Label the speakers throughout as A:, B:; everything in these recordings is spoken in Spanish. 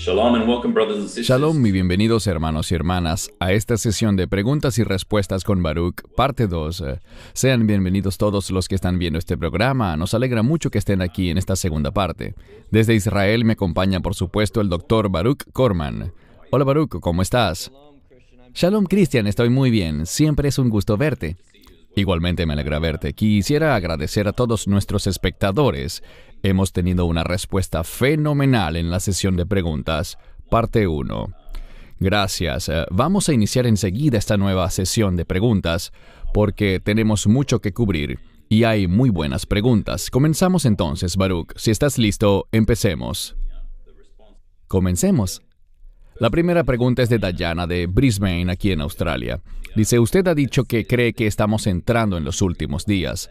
A: Shalom and welcome, brothers and sisters.
B: Shalom y bienvenidos hermanos y hermanas a esta sesión de preguntas y respuestas con Baruch, parte 2. Sean bienvenidos todos los que están viendo este programa. Nos alegra mucho que estén aquí en esta segunda parte. Desde Israel me acompaña, por supuesto, el Dr. Baruch Korman. Hola Baruch, ¿cómo estás? Shalom Cristian, estoy muy bien. Siempre es un gusto verte. Igualmente me alegra verte. Quisiera agradecer a todos nuestros espectadores. Hemos tenido una respuesta fenomenal en la sesión de preguntas, parte 1. Gracias. Vamos a iniciar enseguida esta nueva sesión de preguntas porque tenemos mucho que cubrir y hay muy buenas preguntas. Comenzamos entonces, Baruch. Si estás listo, empecemos. Comencemos. La primera pregunta es de Dayana de Brisbane, aquí en Australia. Dice, usted ha dicho que cree que estamos entrando en los últimos días.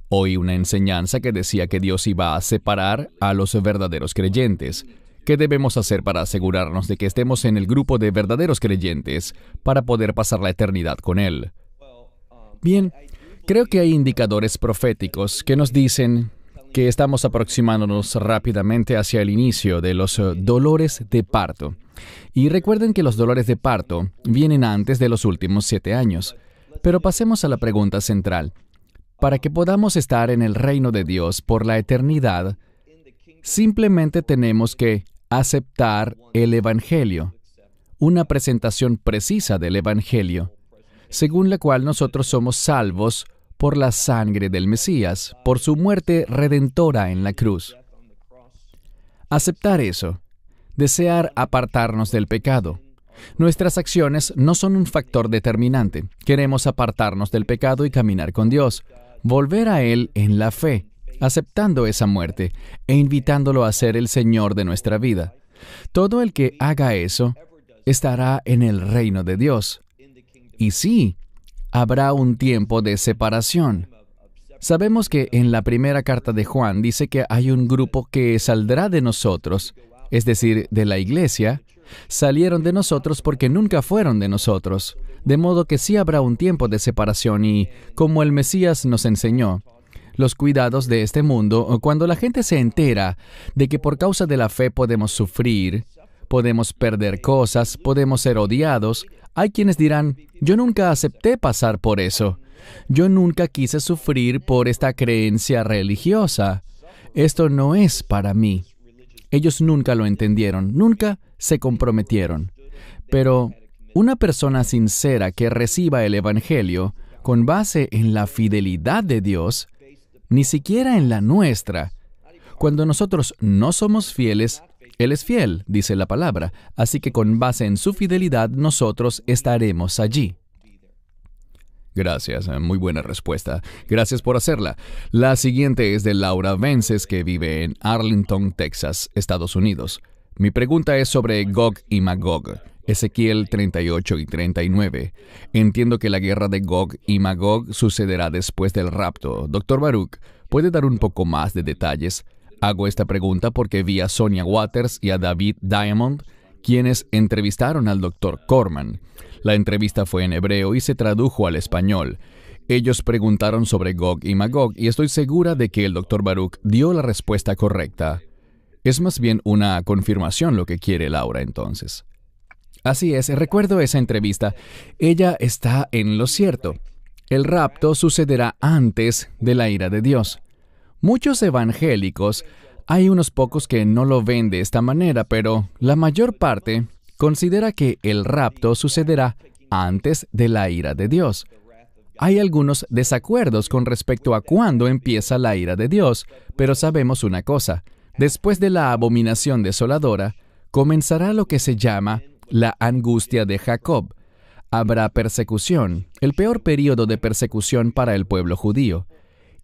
B: Oí una enseñanza que decía que Dios iba a separar a los verdaderos creyentes. ¿Qué debemos hacer para asegurarnos de que estemos en el grupo de verdaderos creyentes para poder pasar la eternidad con Él? Bien, creo que hay indicadores proféticos que nos dicen que estamos aproximándonos rápidamente hacia el inicio de los dolores de parto. Y recuerden que los dolores de parto vienen antes de los últimos 7 años. Pero pasemos a la pregunta central. Para que podamos estar en el reino de Dios por la eternidad, simplemente tenemos que aceptar el Evangelio, una presentación precisa del Evangelio, según la cual nosotros somos salvos por la sangre del Mesías, por su muerte redentora en la cruz. Aceptar eso, desear apartarnos del pecado. Nuestras acciones no son un factor determinante. Queremos apartarnos del pecado y caminar con Dios, volver a Él en la fe, aceptando esa muerte e invitándolo a ser el Señor de nuestra vida. Todo el que haga eso estará en el reino de Dios. Y sí, habrá un tiempo de separación. Sabemos que en la primera carta de Juan dice que hay un grupo que saldrá de nosotros, es decir, de la iglesia. Salieron de nosotros porque nunca fueron de nosotros. De modo que sí habrá un tiempo de separación y, como el Mesías nos enseñó, los cuidados de este mundo, cuando la gente se entera de que por causa de la fe podemos sufrir, podemos perder cosas, podemos ser odiados, hay quienes dirán, yo nunca acepté pasar por eso. Yo nunca quise sufrir por esta creencia religiosa. Esto no es para mí. Ellos nunca lo entendieron, nunca se comprometieron. Pero una persona sincera que reciba el Evangelio con base en la fidelidad de Dios, ni siquiera en la nuestra. Cuando nosotros no somos fieles, Él es fiel, dice la palabra. Así que con base en su fidelidad, nosotros estaremos allí. Gracias, muy buena respuesta. Gracias por hacerla. La siguiente es de Laura Vences, que vive en Arlington, Texas, Estados Unidos. Mi pregunta es sobre Gog y Magog, Ezequiel 38 y 39. Entiendo que la guerra de Gog y Magog sucederá después del rapto. Dr. Baruch, ¿puede dar un poco más de detalles? Hago esta pregunta porque vi a Sonia Waters y a David Diamond, quienes entrevistaron al Dr. Korman. La entrevista fue en hebreo y se tradujo al español. Ellos preguntaron sobre Gog y Magog y estoy segura de que el Dr. Baruch dio la respuesta correcta. Es más bien una confirmación lo que quiere Laura entonces. Así es, recuerdo esa entrevista. Ella está en lo cierto. El rapto sucederá antes de la ira de Dios. Muchos evangélicos, hay unos pocos que no lo ven de esta manera, pero la mayor parte considera que el rapto sucederá antes de la ira de Dios. Hay algunos desacuerdos con respecto a cuándo empieza la ira de Dios, pero sabemos una cosa. Después de la abominación desoladora, comenzará lo que se llama la angustia de Jacob. Habrá persecución, el peor período de persecución para el pueblo judío.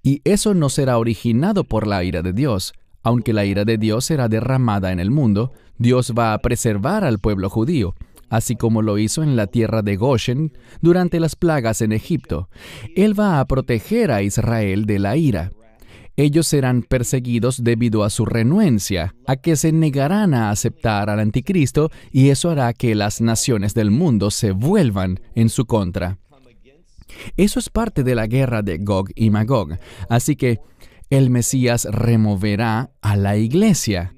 B: Y eso no será originado por la ira de Dios. Aunque la ira de Dios será derramada en el mundo, Dios va a preservar al pueblo judío, así como lo hizo en la tierra de Goshen durante las plagas en Egipto. Él va a proteger a Israel de la ira. Ellos serán perseguidos debido a su renuencia, a que se negarán a aceptar al anticristo, y eso hará que las naciones del mundo se vuelvan en su contra. Eso es parte de la guerra de Gog y Magog. Así que el Mesías removerá a la iglesia,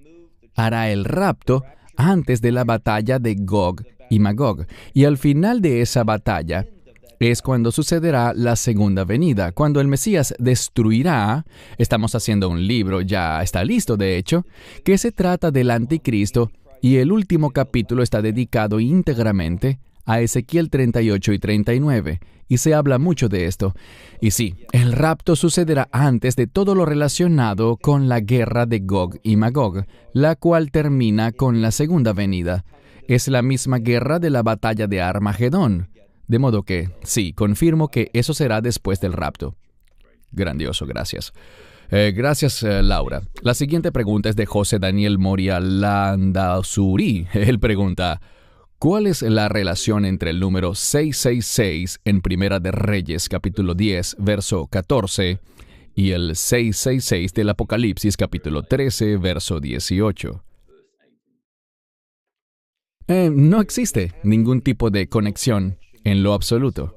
B: hará el rapto antes de la batalla de Gog y Magog. Y al final de esa batalla es cuando sucederá la segunda venida, cuando el Mesías destruirá. Estamos haciendo un libro, ya está listo de hecho, que se trata del anticristo, y el último capítulo está dedicado íntegramente a Ezequiel 38 y 39, y se habla mucho de esto. Y sí, el rapto sucederá antes de todo lo relacionado con la guerra de Gog y Magog, la cual termina con la segunda venida. Es la misma guerra de la batalla de Armagedón. De modo que, sí, confirmo que eso será después del rapto. Grandioso, gracias. Gracias, Laura. La siguiente pregunta es de José Daniel Moria Landazuri. Él pregunta, ¿cuál es la relación entre el número 666 en Primera de Reyes, capítulo 10, verso 14, y el 666 del Apocalipsis, capítulo 13, verso 18? No existe ningún tipo de conexión en lo absoluto.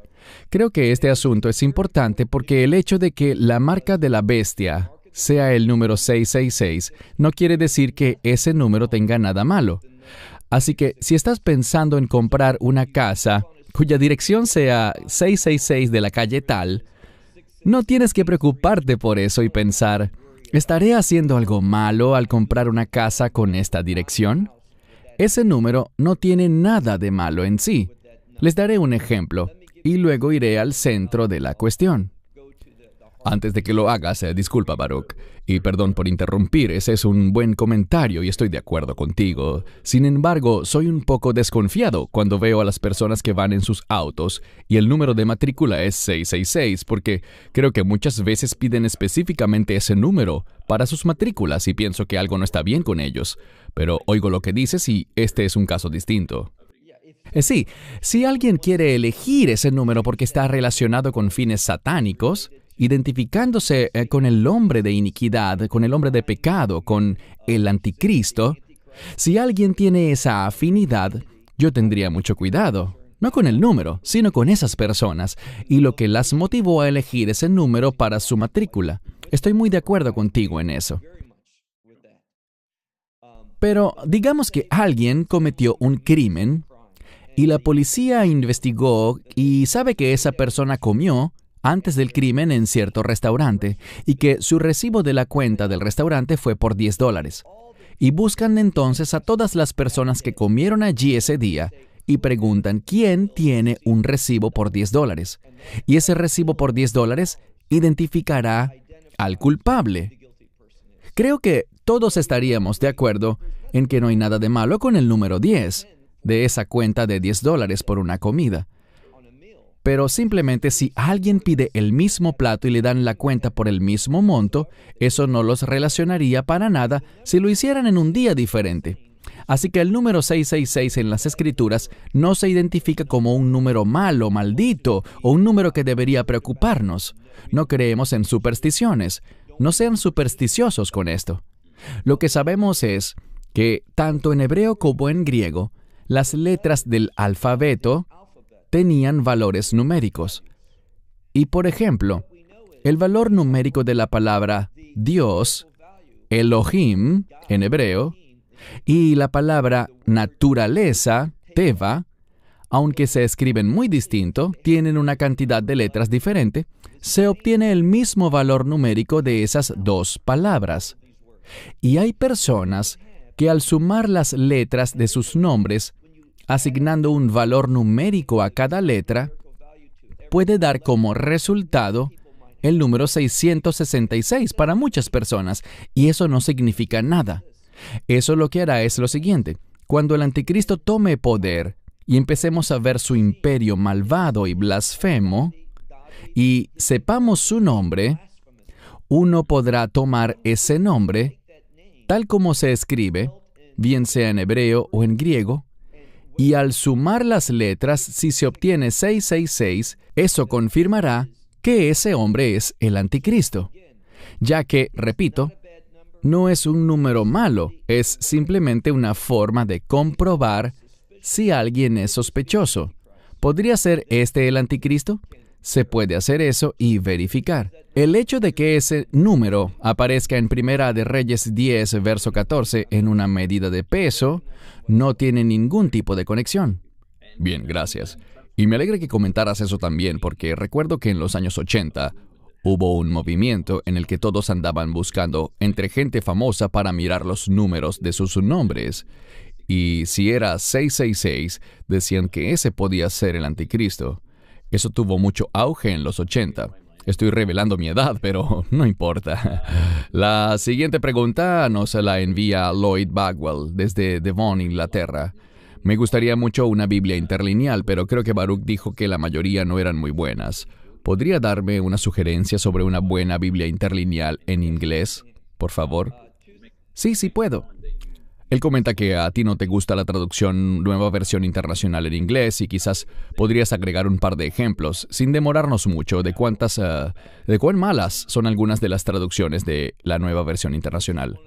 B: Creo que este asunto es importante porque el hecho de que la marca de la bestia sea el número 666 no quiere decir que ese número tenga nada malo. Así que si estás pensando en comprar una casa cuya dirección sea 666 de la calle tal, no tienes que preocuparte por eso y pensar, ¿estaré haciendo algo malo al comprar una casa con esta dirección? Ese número no tiene nada de malo en sí. Les daré un ejemplo y luego iré al centro de la cuestión. Antes de que lo hagas, disculpa, Baruch, y perdón por interrumpir, ese es un buen comentario y estoy de acuerdo contigo. Sin embargo, soy un poco desconfiado cuando veo a las personas que van en sus autos y el número de matrícula es 666, porque creo que muchas veces piden específicamente ese número para sus matrículas y pienso que algo no está bien con ellos. Pero oigo lo que dices y este es un caso distinto. Sí, si alguien quiere elegir ese número porque está relacionado con fines satánicos, identificándose con el hombre de iniquidad, con el hombre de pecado, con el anticristo, si alguien tiene esa afinidad, yo tendría mucho cuidado, no con el número, sino con esas personas, y lo que las motivó a elegir ese número para su matrícula. Estoy muy de acuerdo contigo en eso. Pero digamos que alguien cometió un crimen y la policía investigó y sabe que esa persona comió antes del crimen en cierto restaurante y que su recibo de la cuenta del restaurante fue por $10. Y buscan entonces a todas las personas que comieron allí ese día y preguntan quién tiene un recibo por $10. Y ese recibo por $10 identificará al culpable. Creo que todos estaríamos de acuerdo en que no hay nada de malo con el número 10 de esa cuenta de $10 por una comida. Pero simplemente si alguien pide el mismo plato y le dan la cuenta por el mismo monto, eso no los relacionaría para nada si lo hicieran en un día diferente. Así que el número 666 en las Escrituras no se identifica como un número malo, maldito, o un número que debería preocuparnos. No creemos en supersticiones. No sean supersticiosos con esto. Lo que sabemos es que tanto en hebreo como en griego, las letras del alfabeto tenían valores numéricos. Y por ejemplo, el valor numérico de la palabra Dios, Elohim, en hebreo, y la palabra naturaleza, Teva, aunque se escriben muy distinto, tienen una cantidad de letras diferente, se obtiene el mismo valor numérico de esas dos palabras. Y hay personas que al sumar las letras de sus nombres, asignando un valor numérico a cada letra, puede dar como resultado el número 666 para muchas personas, y eso no significa nada. Eso lo que hará es lo siguiente: cuando el anticristo tome poder y empecemos a ver su imperio malvado y blasfemo, y sepamos su nombre, uno podrá tomar ese nombre, tal como se escribe, bien sea en hebreo o en griego, y al sumar las letras, si se obtiene 666, eso confirmará que ese hombre es el anticristo. Ya que, repito, no es un número malo, es simplemente una forma de comprobar si alguien es sospechoso. ¿Podría ser este el anticristo? se puede hacer eso y verificar. El hecho de que ese número aparezca en Primera de Reyes 10, verso 14, en una medida de peso, no tiene ningún tipo de conexión. Bien, gracias. Y me alegra que comentaras eso también, porque recuerdo que en los años 80 hubo un movimiento en el que todos andaban buscando entre gente famosa para mirar los números de sus nombres. Y si era 666, decían que ese podía ser el anticristo. Eso tuvo mucho auge en los 80. Estoy revelando mi edad, pero no importa. La siguiente pregunta nos la envía Lloyd Bagwell desde Devon, Inglaterra. Me gustaría mucho una Biblia interlineal, pero creo que Baruch dijo que la mayoría no eran muy buenas. ¿Podría darme una sugerencia sobre una buena Biblia interlineal en inglés, por favor? Sí, puedo. Él comenta que a ti no te gusta la traducción Nueva Versión Internacional en inglés y quizás podrías agregar un par de ejemplos, sin demorarnos mucho, de cuán malas son algunas de las traducciones de la Nueva Versión Internacional.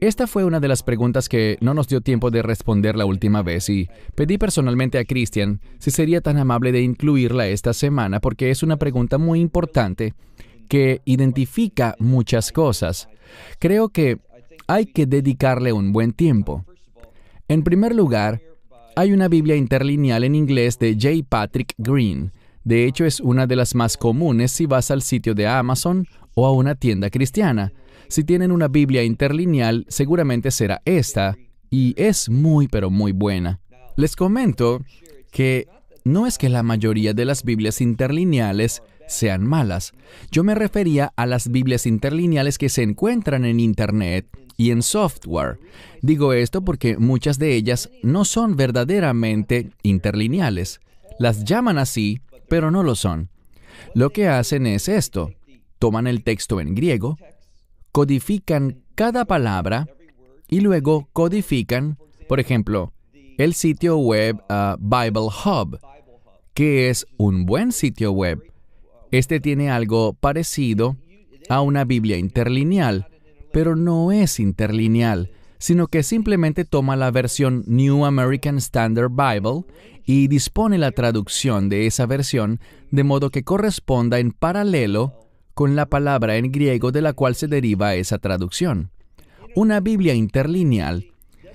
B: Esta fue una de las preguntas que no nos dio tiempo de responder la última vez y pedí personalmente a Christian si sería tan amable de incluirla esta semana porque es una pregunta muy importante que identifica muchas cosas. Creo que hay que dedicarle un buen tiempo. En primer lugar, hay una Biblia interlineal en inglés de J. Patrick Green. De hecho, es una de las más comunes si vas al sitio de Amazon o a una tienda cristiana. Si tienen una Biblia interlineal, seguramente será esta, y es muy, pero muy buena. Les comento que no es que la mayoría de las Biblias interlineales sean malas. Yo me refería a las Biblias interlineales que se encuentran en Internet y en software. Digo esto porque muchas de ellas no son verdaderamente interlineales. Las llaman así, pero no lo son. Lo que hacen es esto. Toman el texto en griego, codifican cada palabra y luego codifican, por ejemplo, el sitio web Bible Hub, que es un buen sitio web. Este tiene algo parecido a una Biblia interlineal, pero no es interlineal, sino que simplemente toma la versión New American Standard Bible y dispone la traducción de esa versión de modo que corresponda en paralelo con la palabra en griego de la cual se deriva esa traducción. Una Biblia interlineal,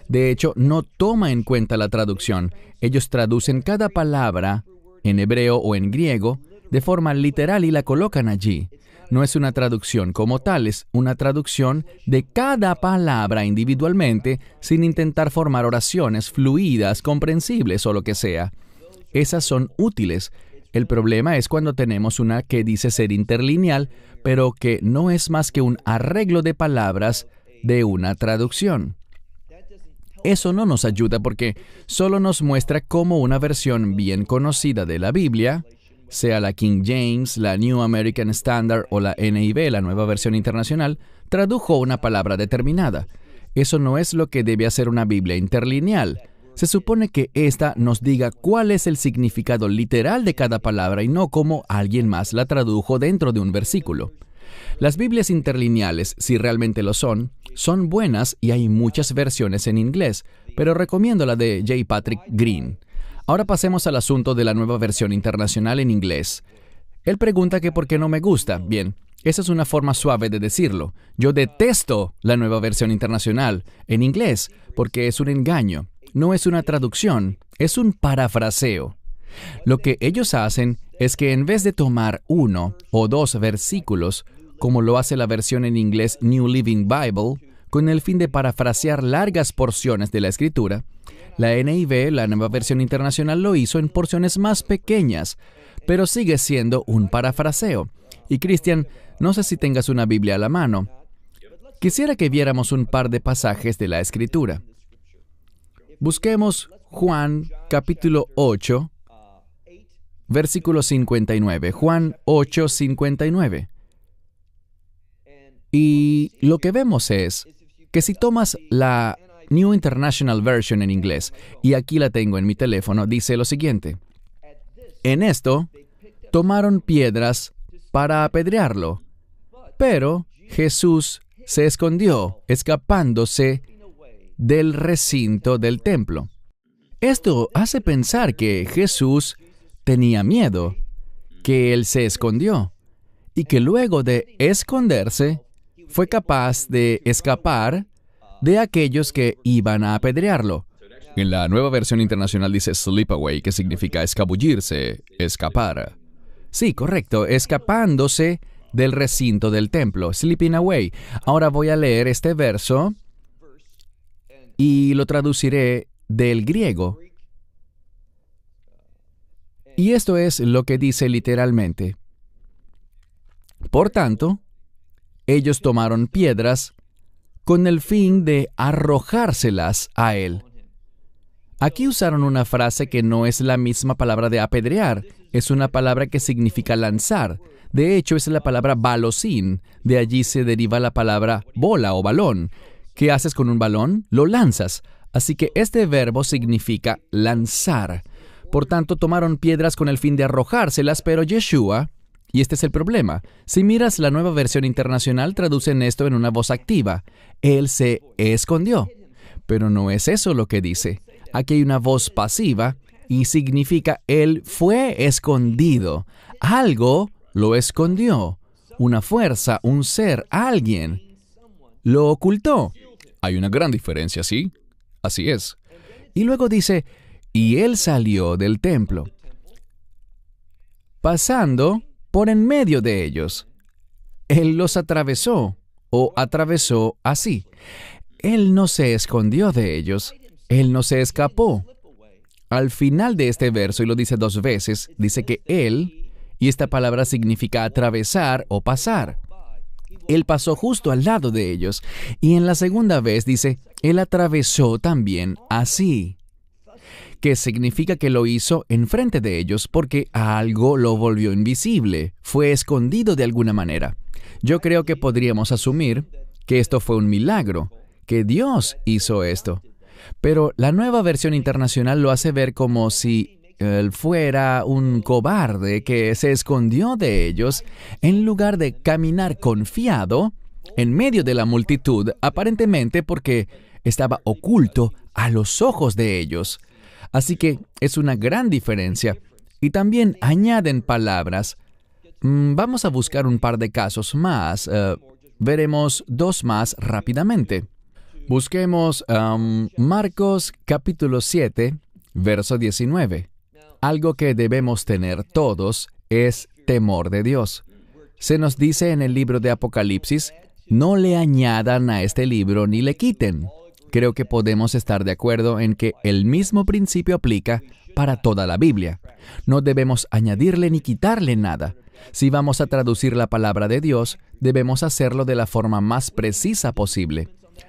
B: de hecho, no toma en cuenta la traducción. Ellos traducen cada palabra en hebreo o en griego de forma literal y la colocan allí. No es una traducción como tal, es una traducción de cada palabra individualmente sin intentar formar oraciones fluidas, comprensibles o lo que sea. Esas son útiles. El problema es cuando tenemos una que dice ser interlineal, pero que no es más que un arreglo de palabras de una traducción. Eso no nos ayuda porque solo nos muestra cómo una versión bien conocida de la Biblia, sea la King James, la New American Standard o la NIV, la Nueva Versión Internacional, tradujo una palabra determinada. Eso no es lo que debe hacer una Biblia interlineal. Se supone que ésta nos diga cuál es el significado literal de cada palabra y no cómo alguien más la tradujo dentro de un versículo. Las Biblias interlineales, si realmente lo son buenas y hay muchas versiones en inglés, pero recomiendo la de J. Patrick Green. Ahora pasemos al asunto de la Nueva Versión Internacional en inglés. Él pregunta que por qué no me gusta. Bien, esa es una forma suave de decirlo. Yo detesto la Nueva Versión Internacional en inglés porque es un engaño. No es una traducción, es un parafraseo. Lo que ellos hacen es que en vez de tomar 1 o 2 versículos, como lo hace la versión en inglés New Living Bible, con el fin de parafrasear largas porciones de la Escritura, la NIV, la Nueva Versión Internacional, lo hizo en porciones más pequeñas, pero sigue siendo un parafraseo. Y Christian, no sé si tengas una Biblia a la mano. Quisiera que viéramos un par de pasajes de la Escritura. Busquemos Juan capítulo 8, versículo 59. Juan 8, 59. Y lo que vemos es que si tomas la New International Version en inglés, y aquí la tengo en mi teléfono, dice lo siguiente. En esto, tomaron piedras para apedrearlo, pero Jesús se escondió, escapándose del recinto del templo. Esto hace pensar que Jesús tenía miedo. que Él se escondió y que luego de esconderse, fue capaz de escapar de aquellos que iban a apedrearlo. En la Nueva Versión Internacional dice slip away, que significa escabullirse, escapar. Sí, correcto, escapándose del recinto del templo, slipping away. Ahora voy a leer este verso y lo traduciré del griego. Y esto es lo que dice literalmente. Por tanto, ellos tomaron piedras con el fin de arrojárselas a él. Aquí usaron una frase que no es la misma palabra de apedrear, es una palabra que significa lanzar. De hecho, es la palabra balosín, de allí se deriva la palabra bola o balón. ¿Qué haces con un balón? Lo lanzas. Así que este verbo significa lanzar. Por tanto, tomaron piedras con el fin de arrojárselas, pero Yeshua, y este es el problema, si miras la Nueva Versión Internacional, traducen esto en una voz activa. Él se escondió. Pero no es eso lo que dice. Aquí hay una voz pasiva y significa Él fue escondido. Algo lo escondió. Una fuerza, un ser, alguien lo ocultó. Hay una gran diferencia, ¿sí? Así es. Y luego dice, y Él salió del templo, pasando por en medio de ellos. Él los atravesó, o atravesó así. Él no se escondió de ellos. Él no se escapó. Al final de este verso, y lo dice 2 veces, dice que Él, y esta palabra significa atravesar o pasar. Él pasó justo al lado de ellos. Y en la segunda vez dice, Él atravesó también así. Que significa que lo hizo enfrente de ellos porque algo lo volvió invisible, fue escondido de alguna manera. Yo creo que podríamos asumir que esto fue un milagro, que Dios hizo esto. Pero la Nueva Versión Internacional lo hace ver como si Él fuera un cobarde que se escondió de ellos en lugar de caminar confiado en medio de la multitud, aparentemente porque estaba oculto a los ojos de ellos. Así que es una gran diferencia. Y también añaden palabras. Vamos a buscar un par de casos más. Veremos 2 más rápidamente. Busquemos Marcos capítulo 7, verso 19. Algo que debemos tener todos es temor de Dios. Se nos dice en el libro de Apocalipsis, no le añadan a este libro ni le quiten. Creo que podemos estar de acuerdo en que el mismo principio aplica para toda la Biblia. No debemos añadirle ni quitarle nada. Si vamos a traducir la palabra de Dios, debemos hacerlo de la forma más precisa posible.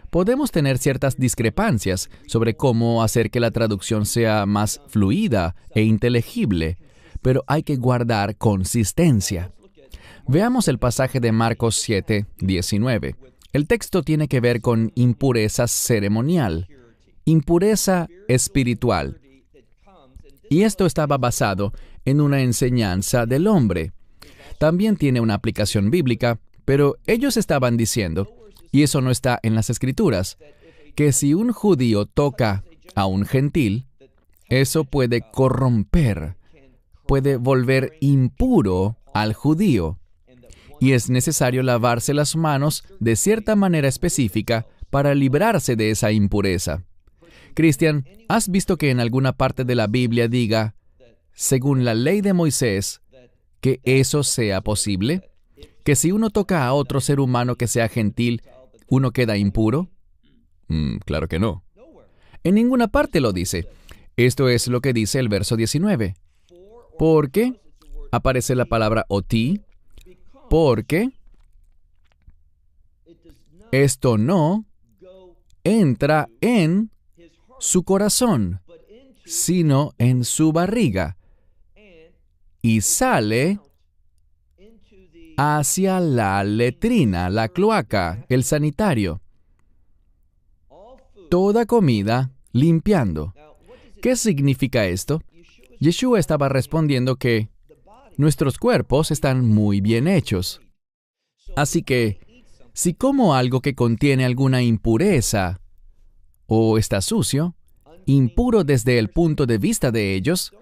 B: Podemos tener ciertas discrepancias sobre cómo hacer que la traducción sea más fluida e inteligible, pero hay que guardar consistencia. Veamos el pasaje de Marcos 7, 19. El texto tiene que ver con impureza ceremonial, impureza espiritual. Y esto estaba basado en una enseñanza del hombre. También tiene una aplicación bíblica, pero ellos estaban diciendo, y eso no está en las Escrituras, que si un judío toca a un gentil, eso puede corromper, puede volver impuro al judío. Y es necesario lavarse las manos de cierta manera específica para librarse de esa impureza. Cristian, ¿has visto que en alguna parte de la Biblia diga, según la ley de Moisés, que eso sea posible? ¿Que si uno toca a otro ser humano que sea gentil, uno queda impuro? Claro que no. En ninguna parte lo dice. Esto es lo que dice el verso 19. ¿Por qué? Aparece la palabra oti. Porque esto no entra en su corazón, sino en su barriga, y sale hacia la letrina, la cloaca, el sanitario. Toda comida limpiando. ¿Qué significa esto? Yeshua estaba respondiendo que nuestros cuerpos están muy bien hechos. Así que, si como algo que contiene alguna impureza o está sucio, impuro desde el punto de vista de ellos,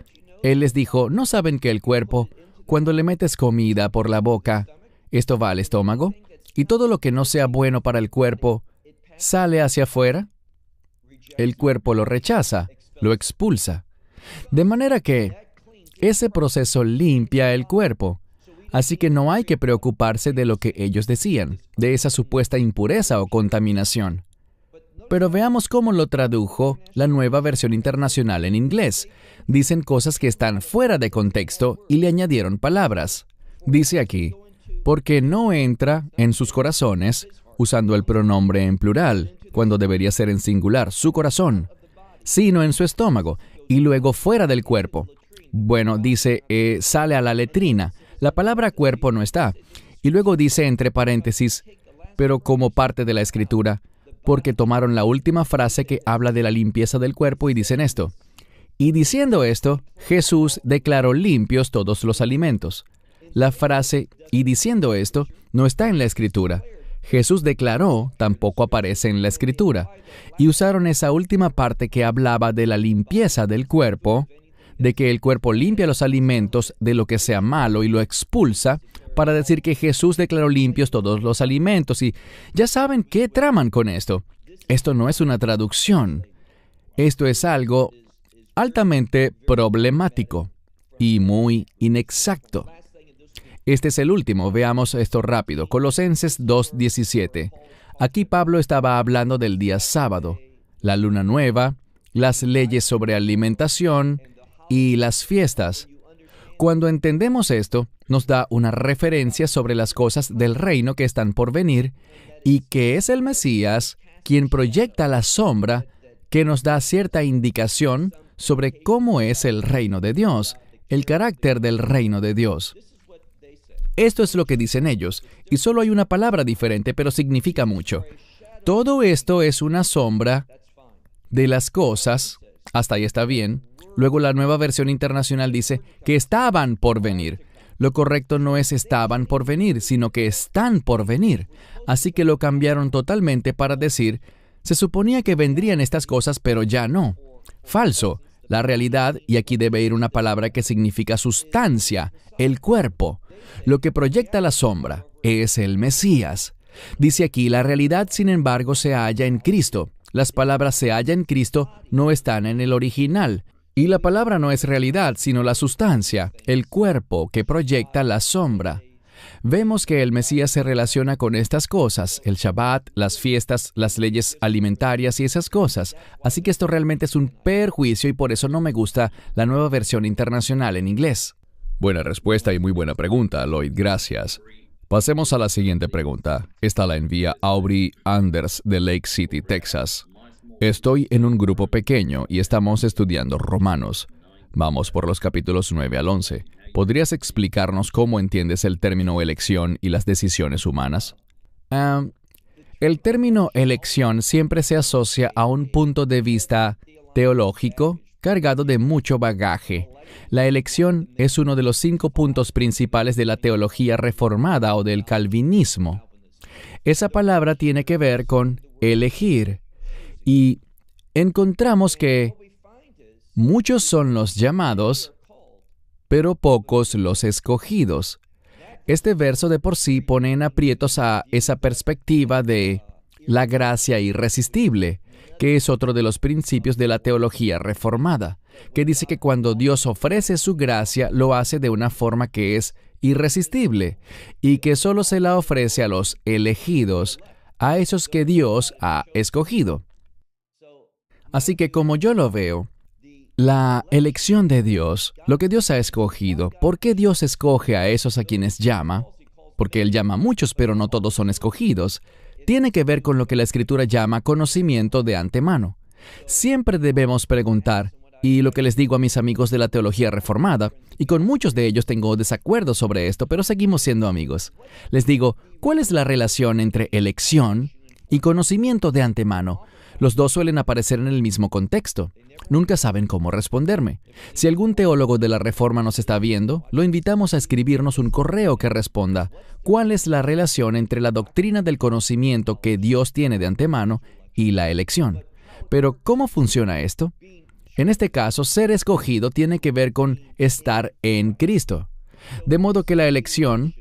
B: Él les dijo, ¿no saben que el cuerpo cuando le metes comida por la boca, esto va al estómago, y todo lo que no sea bueno para el cuerpo sale hacia afuera. El cuerpo lo rechaza, lo expulsa. De manera que ese proceso limpia el cuerpo. Así que no hay que preocuparse de lo que ellos decían, de esa supuesta impureza o contaminación. Pero veamos cómo lo tradujo la Nueva Versión Internacional en inglés. Dicen cosas que están fuera de contexto y le añadieron palabras. Dice aquí, porque no entra en sus corazones, usando el pronombre en plural, cuando debería ser en singular, su corazón, sino en su estómago, y luego fuera del cuerpo. Bueno, dice, sale a la letrina. La palabra cuerpo no está. Y luego dice entre paréntesis, pero como parte de la Escritura, porque tomaron la última frase que habla de la limpieza del cuerpo y dicen esto. Y diciendo esto, Jesús declaró limpios todos los alimentos. La frase, y diciendo esto, no está en la Escritura. Jesús declaró, tampoco aparece en la Escritura. Y usaron esa última parte que hablaba de la limpieza del cuerpo, de que el cuerpo limpia los alimentos de lo que sea malo y lo expulsa, para decir que Jesús declaró limpios todos los alimentos. Y ya saben qué traman con esto. Esto no es una traducción. Esto es algo altamente problemático y muy inexacto. Este es el último. Veamos esto rápido. Colosenses 2:17. Aquí Pablo estaba hablando del día sábado, la luna nueva, las leyes sobre alimentación y las fiestas. Cuando entendemos esto, nos da una referencia sobre las cosas del reino que están por venir y que es el Mesías quien proyecta la sombra que nos da cierta indicación sobre cómo es el reino de Dios, el carácter del reino de Dios. Esto es lo que dicen ellos, y solo hay una palabra diferente, pero significa mucho. Todo esto es una sombra de las cosas, hasta ahí está bien. Luego la Nueva Versión Internacional dice que estaban por venir. Lo correcto no es estaban por venir, sino que están por venir. Así que lo cambiaron totalmente para decir, se suponía que vendrían estas cosas, pero ya no. Falso. La realidad, y aquí debe ir una palabra que significa sustancia, el cuerpo. Lo que proyecta la sombra es el Mesías. Dice aquí, la realidad, sin embargo, se halla en Cristo. Las palabras se halla en Cristo no están en el original. Y la palabra no es realidad, sino la sustancia, el cuerpo que proyecta la sombra. Vemos que el Mesías se relaciona con estas cosas, el Shabbat, las fiestas, las leyes alimentarias y esas cosas. Así que esto realmente es un perjuicio y por eso no me gusta la Nueva Versión Internacional en inglés.
A: Buena respuesta y muy buena pregunta, Lloyd. Gracias. Pasemos a la siguiente pregunta. Esta la envía Aubrey Anders de Lake City, Texas. Estoy en un grupo pequeño y estamos estudiando Romanos. Vamos por los capítulos 9 al 11. ¿Podrías explicarnos cómo entiendes el término elección y las decisiones humanas?
B: El término elección siempre se asocia a un punto de vista teológico cargado de mucho bagaje. La elección es uno de los 5 puntos principales de la teología reformada o del calvinismo. Esa palabra tiene que ver con elegir. Y encontramos que muchos son los llamados, pero pocos los escogidos. Este verso de por sí pone en aprietos a esa perspectiva de la gracia irresistible, que es otro de los principios de la teología reformada, que dice que cuando Dios ofrece su gracia, lo hace de una forma que es irresistible, y que solo se la ofrece a los elegidos, a esos que Dios ha escogido. Así que como yo lo veo, la elección de Dios, lo que Dios ha escogido, ¿por qué Dios escoge a esos a quienes llama? Porque Él llama a muchos, pero no todos son escogidos. Tiene que ver con lo que la Escritura llama conocimiento de antemano. Siempre debemos preguntar, y lo que les digo a mis amigos de la teología reformada, y con muchos de ellos tengo desacuerdo sobre esto, pero seguimos siendo amigos. Les digo, ¿cuál es la relación entre elección y conocimiento de antemano? Los dos suelen aparecer en el mismo contexto. Nunca saben cómo responderme. Si algún teólogo de la Reforma nos está viendo, lo invitamos a escribirnos un correo que responda cuál es la relación entre la doctrina del conocimiento que Dios tiene de antemano y la elección. Pero, ¿cómo funciona esto? En este caso, ser escogido tiene que ver con estar en Cristo. De modo que la elección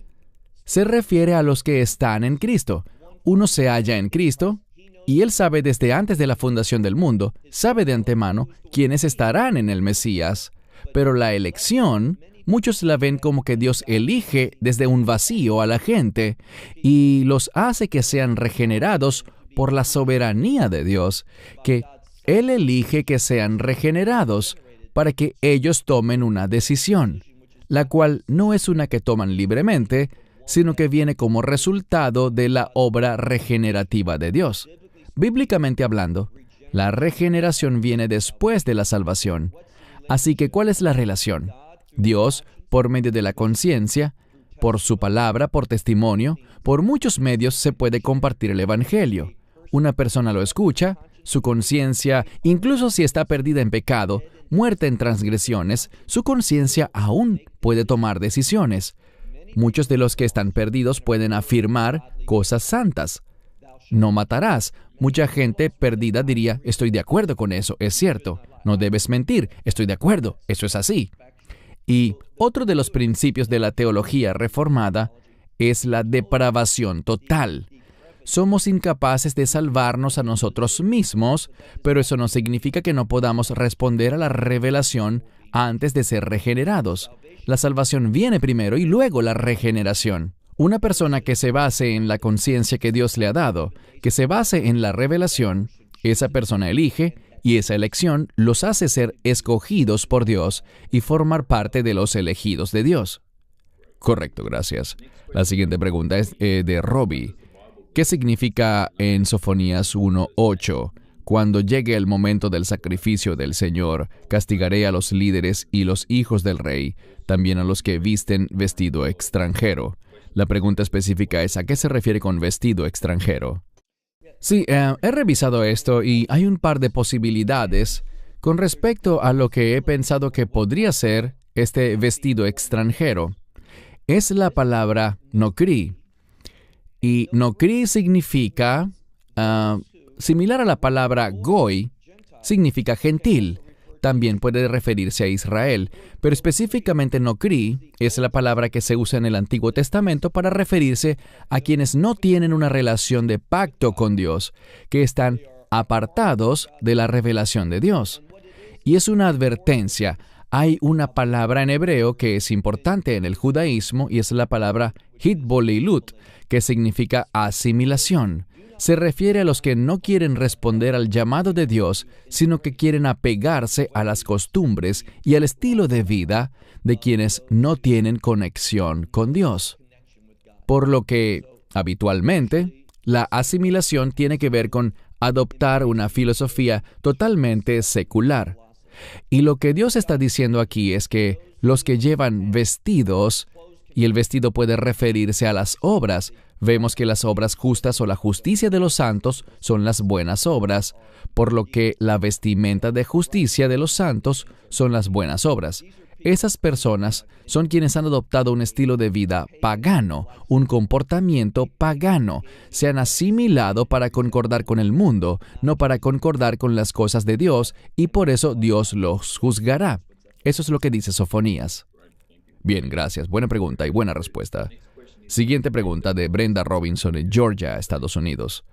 B: se refiere a los que están en Cristo. Uno se halla en Cristo y Él sabe desde antes de la fundación del mundo, sabe de antemano quiénes estarán en el Mesías. Pero la elección, muchos la ven como que Dios elige desde un vacío a la gente y los hace que sean regenerados por la soberanía de Dios, que Él elige que sean regenerados para que ellos tomen una decisión, la cual no es una que toman libremente, sino que viene como resultado de la obra regenerativa de Dios. Bíblicamente hablando, la regeneración viene después de la salvación. Así que, ¿cuál es la relación? Dios, por medio de la conciencia, por su palabra, por testimonio, por muchos medios se puede compartir el Evangelio. Una persona lo escucha, su conciencia, incluso si está perdida en pecado, muerta en transgresiones, su conciencia aún puede tomar decisiones. Muchos de los que están perdidos pueden afirmar cosas santas. No matarás. Mucha gente perdida diría, estoy de acuerdo con eso, es cierto. No debes mentir, estoy de acuerdo, eso es así. Y otro de los principios de la teología reformada es la depravación total. Somos incapaces de salvarnos a nosotros mismos, pero eso no significa que no podamos responder a la revelación antes de ser regenerados. La salvación viene primero y luego la regeneración. Una persona que se base en la conciencia que Dios le ha dado, que se base en la revelación, esa persona elige y esa elección los hace ser escogidos por Dios y formar parte de los elegidos de Dios. Correcto, gracias. La siguiente pregunta es de Robbie. ¿Qué significa en Sofonías 1:8? Cuando llegue el momento del sacrificio del Señor, castigaré a los líderes y los hijos del rey, también a los que visten vestido extranjero. La pregunta específica es, ¿a qué se refiere con vestido extranjero? Sí, he revisado esto y hay un par de posibilidades con respecto a lo que he pensado que podría ser este vestido extranjero. Es la palabra nokri. Y nokri significa, similar a la palabra goy, significa gentil. También puede referirse a Israel, pero específicamente nokri es la palabra que se usa en el Antiguo Testamento para referirse a quienes no tienen una relación de pacto con Dios, que están apartados de la revelación de Dios. Y es una advertencia. Hay una palabra en hebreo que es importante en el judaísmo y es la palabra hitboleilut, que significa asimilación. Se refiere a los que no quieren responder al llamado de Dios, sino que quieren apegarse a las costumbres y al estilo de vida de quienes no tienen conexión con Dios. Por lo que, habitualmente, la asimilación tiene que ver con adoptar una filosofía totalmente secular. Y lo que Dios está diciendo aquí es que los que llevan vestidos, y el vestido puede referirse a las obras, vemos que las obras justas o la justicia de los santos son las buenas obras, por lo que la vestimenta de justicia de los santos son las buenas obras. Esas personas son quienes han adoptado un estilo de vida pagano, un comportamiento pagano. Se han asimilado para concordar con el mundo, no para concordar con las cosas de Dios, y por eso Dios los juzgará. Eso es lo que dice Sofonías. Bien, gracias. Buena pregunta y buena respuesta. Siguiente pregunta de Brenda Robinson en Georgia, Estados Unidos.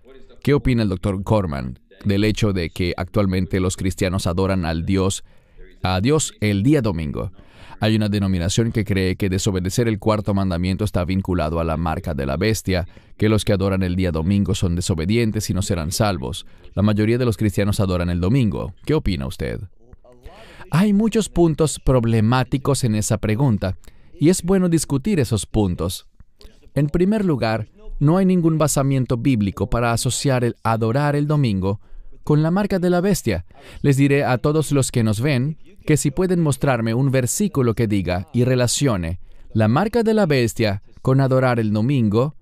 B: ¿Qué opina el Dr. Corman del hecho de que actualmente los cristianos adoran a Dios el día domingo? Hay una denominación que cree que desobedecer el cuarto mandamiento está vinculado a la marca de la bestia, que los que adoran el día domingo son desobedientes y no serán salvos. La mayoría de los cristianos adoran el domingo. ¿Qué opina usted? Hay muchos puntos problemáticos en esa pregunta, y es bueno discutir esos puntos. En primer lugar, no hay ningún basamiento bíblico para asociar el adorar el domingo con la marca de la bestia. Les diré a todos los que nos ven que si pueden mostrarme un versículo que diga y relacione la marca de la bestia con adorar el domingo,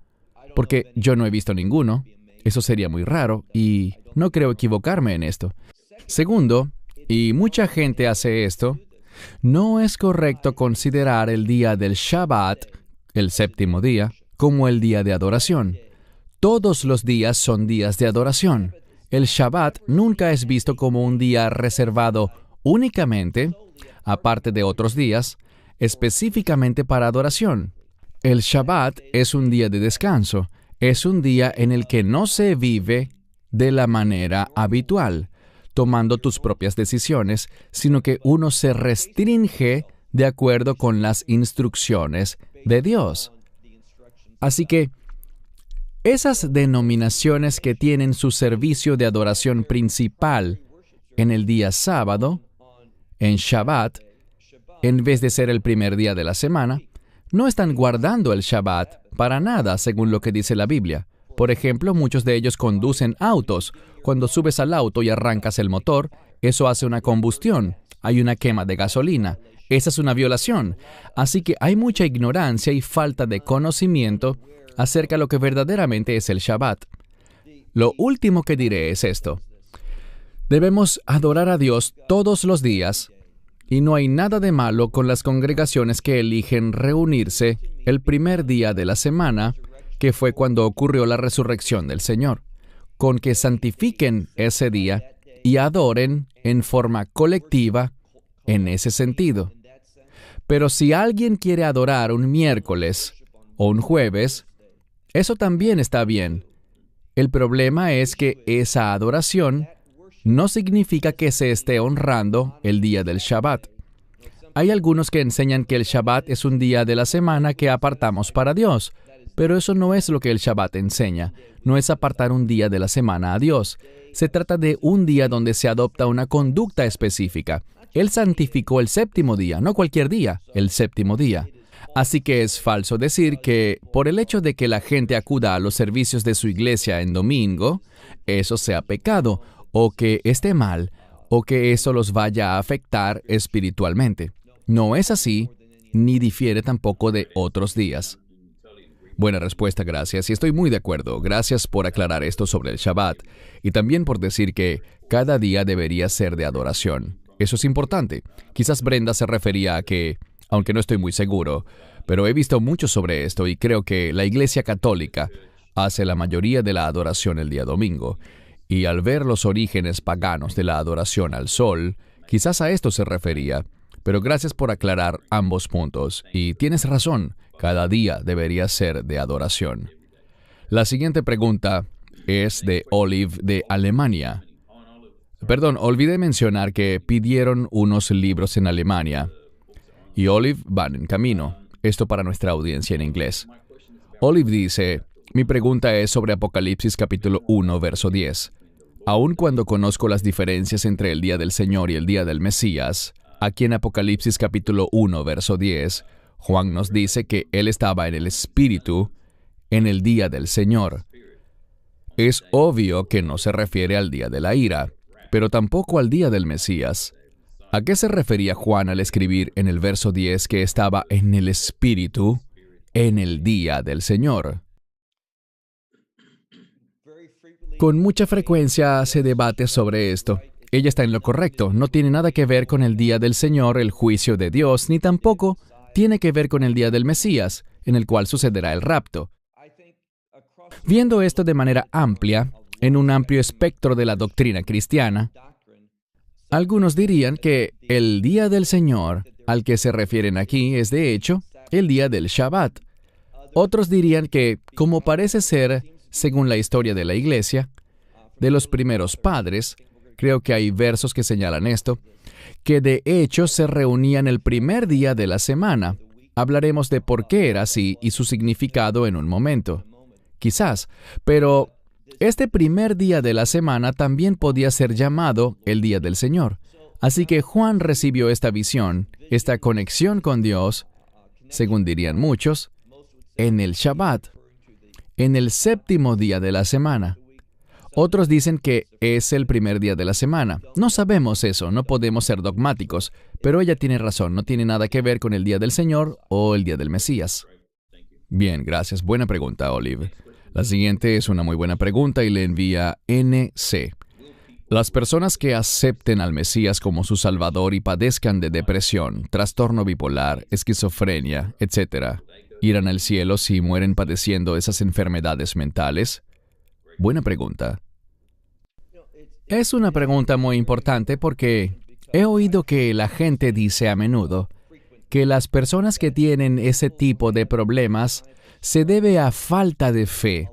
B: porque yo no he visto ninguno, eso sería muy raro y no creo equivocarme en esto. Segundo, y mucha gente hace esto, no es correcto considerar el día del Shabbat, el séptimo día, como el día de adoración. Todos los días son días de adoración. El Shabbat nunca es visto como un día reservado únicamente, aparte de otros días, específicamente para adoración. El Shabbat es un día de descanso, es un día en el que no se vive de la manera habitual, tomando tus propias decisiones, sino que uno se restringe de acuerdo con las instrucciones de Dios. Así que esas denominaciones que tienen su servicio de adoración principal en el día sábado, en Shabbat, en vez de ser el primer día de la semana, no están guardando el Shabbat para nada, según lo que dice la Biblia. Por ejemplo, muchos de ellos conducen autos. Cuando subes al auto y arrancas el motor, eso hace una combustión. Hay una quema de gasolina. Esa es una violación. Así que hay mucha ignorancia y falta de conocimiento acerca de lo que verdaderamente es el Shabbat. Lo último que diré es esto. Debemos adorar a Dios todos los días, y no hay nada de malo con las congregaciones que eligen reunirse el primer día de la semana, que fue cuando ocurrió la resurrección del Señor, con que santifiquen ese día y adoren en forma colectiva en ese sentido. Pero si alguien quiere adorar un miércoles o un jueves, eso también está bien. El problema es que esa adoración no significa que se esté honrando el día del Shabbat. Hay algunos que enseñan que el Shabbat es un día de la semana que apartamos para Dios, pero eso no es lo que el Shabbat enseña. No es apartar un día de la semana a Dios. Se trata de un día donde se adopta una conducta específica. Él santificó el séptimo día, no cualquier día, el séptimo día. Así que es falso decir que por el hecho de que la gente acuda a los servicios de su iglesia en domingo, eso sea pecado, o que esté mal, o que eso los vaya a afectar espiritualmente. No es así, ni difiere tampoco de otros días. Buena respuesta, gracias, y estoy muy de acuerdo. Gracias por aclarar esto sobre el Shabbat, y también por decir que cada día debería ser de adoración. Eso es importante. Quizás Brenda se refería a que, aunque no estoy muy seguro, pero he visto mucho sobre esto y creo que la Iglesia Católica hace la mayoría de la adoración el día domingo. Y al ver los orígenes paganos de la adoración al sol, quizás a esto se refería. Pero gracias por aclarar ambos puntos. Y tienes razón, cada día debería ser de adoración. La siguiente pregunta es de Olive de Alemania. Perdón, olvidé mencionar que pidieron unos libros en Alemania. Y Olive van en camino. Esto para nuestra audiencia en inglés. Olive dice, mi pregunta es sobre Apocalipsis capítulo 1, verso 10. Aun cuando conozco las diferencias entre el día del Señor y el día del Mesías, aquí en Apocalipsis capítulo 1, verso 10, Juan nos dice que Él estaba en el Espíritu en el día del Señor. Es obvio que no se refiere al día de la ira, pero tampoco al día del Mesías. ¿A qué se refería Juan al escribir en el verso 10 que estaba en el Espíritu en el día del Señor? Con mucha frecuencia se debate sobre esto. Ella está en lo correcto. No tiene nada que ver con el día del Señor, el juicio de Dios, ni tampoco tiene que ver con el día del Mesías, en el cual sucederá el rapto. Viendo esto de manera amplia, en un amplio espectro de la doctrina cristiana, algunos dirían que el día del Señor, al que se refieren aquí, es de hecho el día del Shabbat. Otros dirían que, como parece ser, según la historia de la Iglesia, de los primeros padres, creo que hay versos que señalan esto, que de hecho se reunían el primer día de la semana. Hablaremos de por qué era así y su significado en un momento. Quizás, pero este primer día de la semana también podía ser llamado el día del Señor. Así que Juan recibió esta visión, esta conexión con Dios, según dirían muchos, en el Shabbat, en el séptimo día de la semana. Otros dicen que es el primer día de la semana. No sabemos eso, no podemos ser dogmáticos, pero ella tiene razón, no tiene nada que ver con el día del Señor o el día del Mesías. Bien, gracias. Buena pregunta, Olive. La siguiente es una muy buena pregunta y le envía NC. Las personas que acepten al Mesías como su Salvador y padezcan de depresión, trastorno bipolar, esquizofrenia, etc., ¿irán al cielo si mueren padeciendo esas enfermedades mentales? Buena pregunta. Es una pregunta muy importante porque he oído que la gente dice a menudo, que las personas que tienen ese tipo de problemas se debe a falta de fe,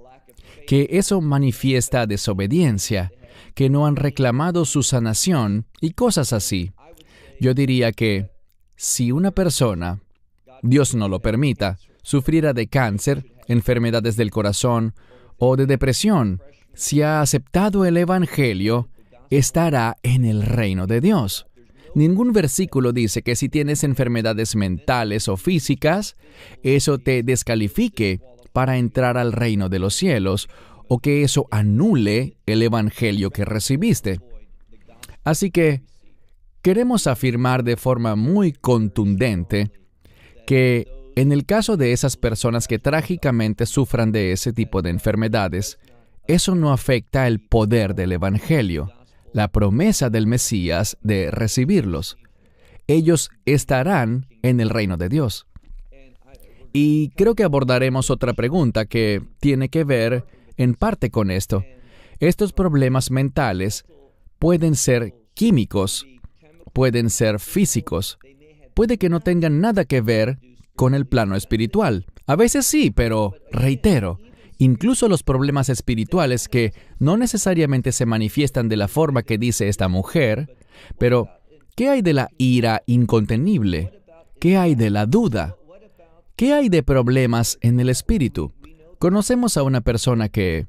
B: que eso manifiesta desobediencia, que no han reclamado su sanación y cosas así. Yo diría que si una persona, Dios no lo permita, sufriera de cáncer, enfermedades del corazón o de depresión, si ha aceptado el Evangelio, estará en el reino de Dios. Ningún versículo dice que si tienes enfermedades mentales o físicas, eso te descalifique para entrar al reino de los cielos o que eso anule el Evangelio que recibiste. Así que queremos afirmar de forma muy contundente que en el caso de esas personas que trágicamente sufran de ese tipo de enfermedades, eso no afecta el poder del Evangelio, la promesa del Mesías de recibirlos. Ellos estarán en el reino de Dios. Y creo que abordaremos otra pregunta que tiene que ver en parte con esto. Estos problemas mentales pueden ser químicos, pueden ser físicos, puede que no tengan nada que ver con el plano espiritual. A veces sí, pero reitero, incluso los problemas espirituales que no necesariamente se manifiestan de la forma que dice esta mujer, pero ¿qué hay de la ira incontenible? ¿Qué hay de la duda? ¿Qué hay de problemas en el espíritu? Conocemos a una persona que,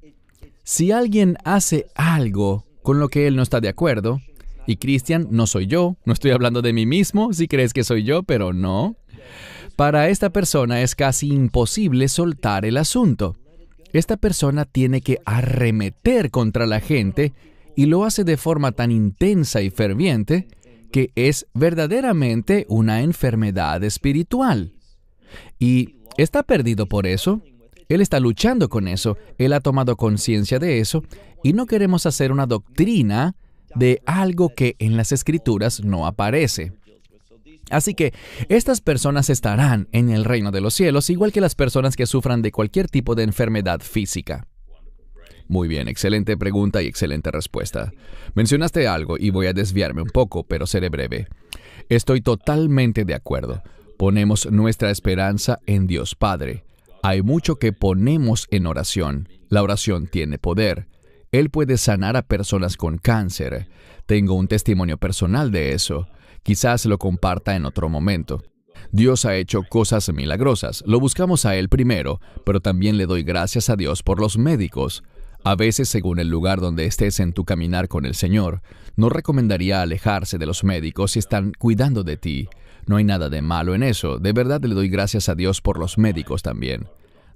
B: si alguien hace algo con lo que él no está de acuerdo, y Cristian, no soy yo, no estoy hablando de mí mismo, si crees que soy yo, pero no. Para esta persona es casi imposible soltar el asunto. Esta persona tiene que arremeter contra la gente y lo hace de forma tan intensa y ferviente que es verdaderamente una enfermedad espiritual. Y está perdido por eso. Él está luchando con eso. Él ha tomado conciencia de eso y no queremos hacer una doctrina de algo que en las Escrituras no aparece. Así que estas personas estarán en el reino de los cielos, igual que las personas que sufran de cualquier tipo de enfermedad física. Muy bien, excelente pregunta y excelente respuesta. Mencionaste algo y voy a desviarme un poco, pero seré breve. Estoy totalmente de acuerdo. Ponemos nuestra esperanza en Dios Padre. Hay mucho que ponemos en oración. La oración tiene poder. Él puede sanar a personas con cáncer. Tengo un testimonio personal de eso. Quizás lo comparta en otro momento. Dios ha hecho cosas milagrosas. Lo buscamos a Él primero, pero también le doy gracias a Dios por los médicos. A veces, según el lugar donde estés en tu caminar con el Señor, no recomendaría alejarse de los médicos si están cuidando de ti. No hay nada de malo en eso. De verdad le doy gracias a Dios por los médicos también.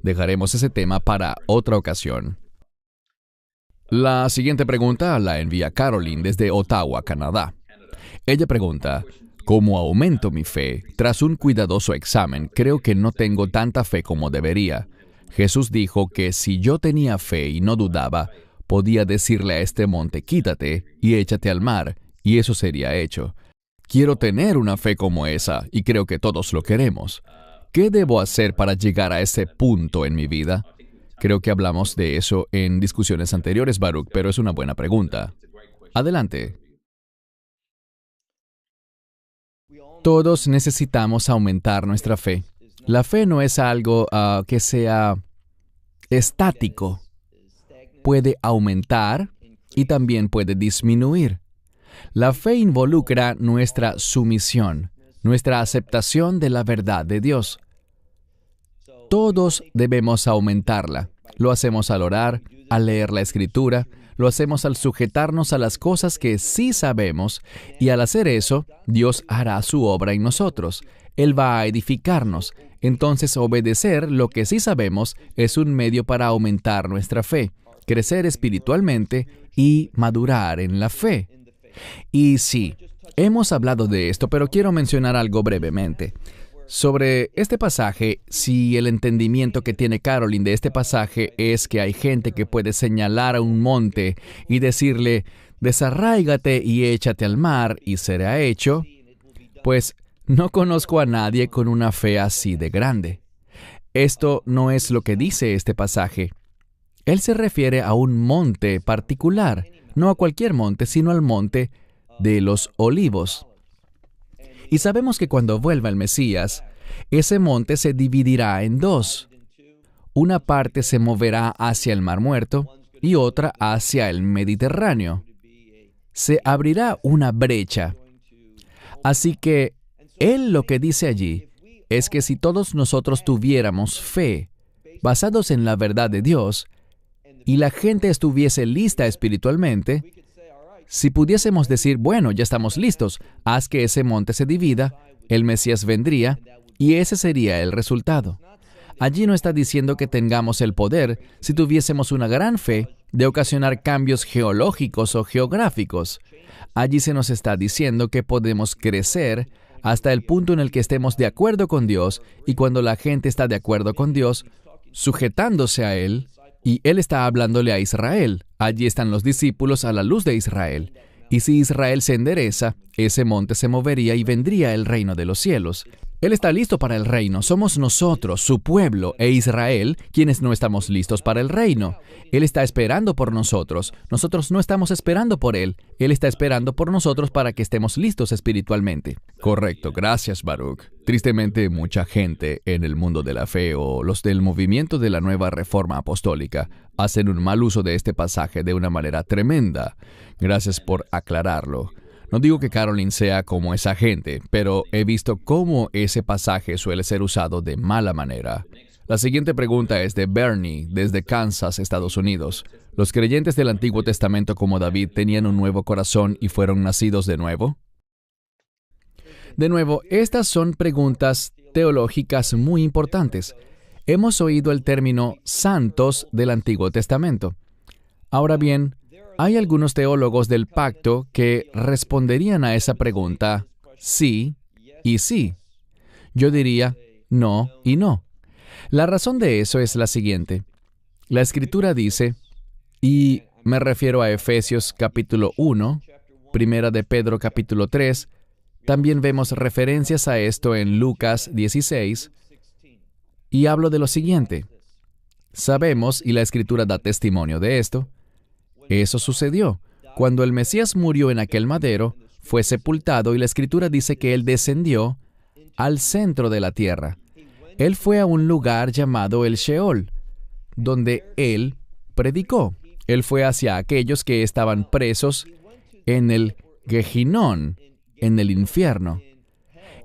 B: Dejaremos ese tema para otra ocasión. La siguiente pregunta la envía Caroline desde Ottawa, Canadá. Ella pregunta, ¿cómo aumento mi fe? Tras un cuidadoso examen, creo que no tengo tanta fe como debería. Jesús dijo que si yo tenía fe y no dudaba, podía decirle a este monte, quítate y échate al mar, y eso sería hecho. Quiero tener una fe como esa, y creo que todos lo queremos. ¿Qué debo hacer para llegar a ese punto en mi vida? Creo que hablamos de eso en discusiones anteriores, Baruch, pero es una buena pregunta. Adelante. Todos necesitamos aumentar nuestra fe. La fe no es algo que sea estático. Puede aumentar y también puede disminuir. La fe involucra nuestra sumisión, nuestra aceptación de la verdad de Dios. Todos debemos aumentarla. Lo hacemos al orar, al leer la Escritura, lo hacemos al sujetarnos a las cosas que sí sabemos, y al hacer eso, Dios hará su obra en nosotros. Él va a edificarnos. Entonces, obedecer lo que sí sabemos es un medio para aumentar nuestra fe, crecer espiritualmente y madurar en la fe. Y sí, hemos hablado de esto, pero quiero mencionar algo brevemente. Sobre este pasaje, si el entendimiento que tiene Caroline de este pasaje es que hay gente que puede señalar a un monte y decirle, desarráigate y échate al mar y será hecho, pues no conozco a nadie con una fe así de grande. Esto no es lo que dice este pasaje. Él se refiere a un monte particular, no a cualquier monte, sino al monte de los Olivos. Y sabemos que cuando vuelva el Mesías, ese monte se dividirá en dos. Una parte se moverá hacia el Mar Muerto y otra hacia el Mediterráneo. Se abrirá una brecha. Así que Él lo que dice allí es que si todos nosotros tuviéramos fe, basados en la verdad de Dios, y la gente estuviese lista espiritualmente, si pudiésemos decir, bueno, ya estamos listos, haz que ese monte se divida, el Mesías vendría, y ese sería el resultado. Allí no está diciendo que tengamos el poder, si tuviésemos una gran fe, de ocasionar cambios geológicos o geográficos. Allí se nos está diciendo que podemos crecer hasta el punto en el que estemos de acuerdo con Dios, y cuando la gente está de acuerdo con Dios, sujetándose a Él, y Él está hablándole a Israel. Allí están los discípulos a la luz de Israel. Y si Israel se endereza, ese monte se movería y vendría el reino de los cielos. Él está listo para el reino. Somos nosotros, su pueblo, e Israel, quienes no estamos listos para el reino. Él está esperando por nosotros. Nosotros no estamos esperando por Él. Él está esperando por nosotros para que estemos listos espiritualmente.
A: Correcto, gracias, Baruch. Tristemente, mucha gente en el mundo de la fe o los del movimiento de la nueva reforma apostólica hacen un mal uso de este pasaje de una manera tremenda. Gracias por aclararlo. No digo que Carolyn sea como esa gente, pero he visto cómo ese pasaje suele ser usado de mala manera. La siguiente pregunta es de Bernie, desde Kansas, Estados Unidos. ¿Los creyentes del Antiguo Testamento como David tenían un nuevo corazón y fueron nacidos de nuevo?
B: De nuevo, estas son preguntas teológicas muy importantes. Hemos oído el término santos del Antiguo Testamento. Ahora bien, hay algunos teólogos del pacto que responderían a esa pregunta sí y sí. Yo diría no y no. La razón de eso es la siguiente. La Escritura dice, y me refiero a Efesios capítulo 1, Primera de Pedro capítulo 3, también vemos referencias a esto en Lucas 16, y hablo de lo siguiente. Sabemos, y la Escritura da testimonio de esto, eso sucedió. Cuando el Mesías murió en aquel madero, fue sepultado y la Escritura dice que Él descendió al centro de la tierra. Él fue a un lugar llamado el Sheol, donde Él predicó. Él fue hacia aquellos que estaban presos en el Gehinón, en el infierno.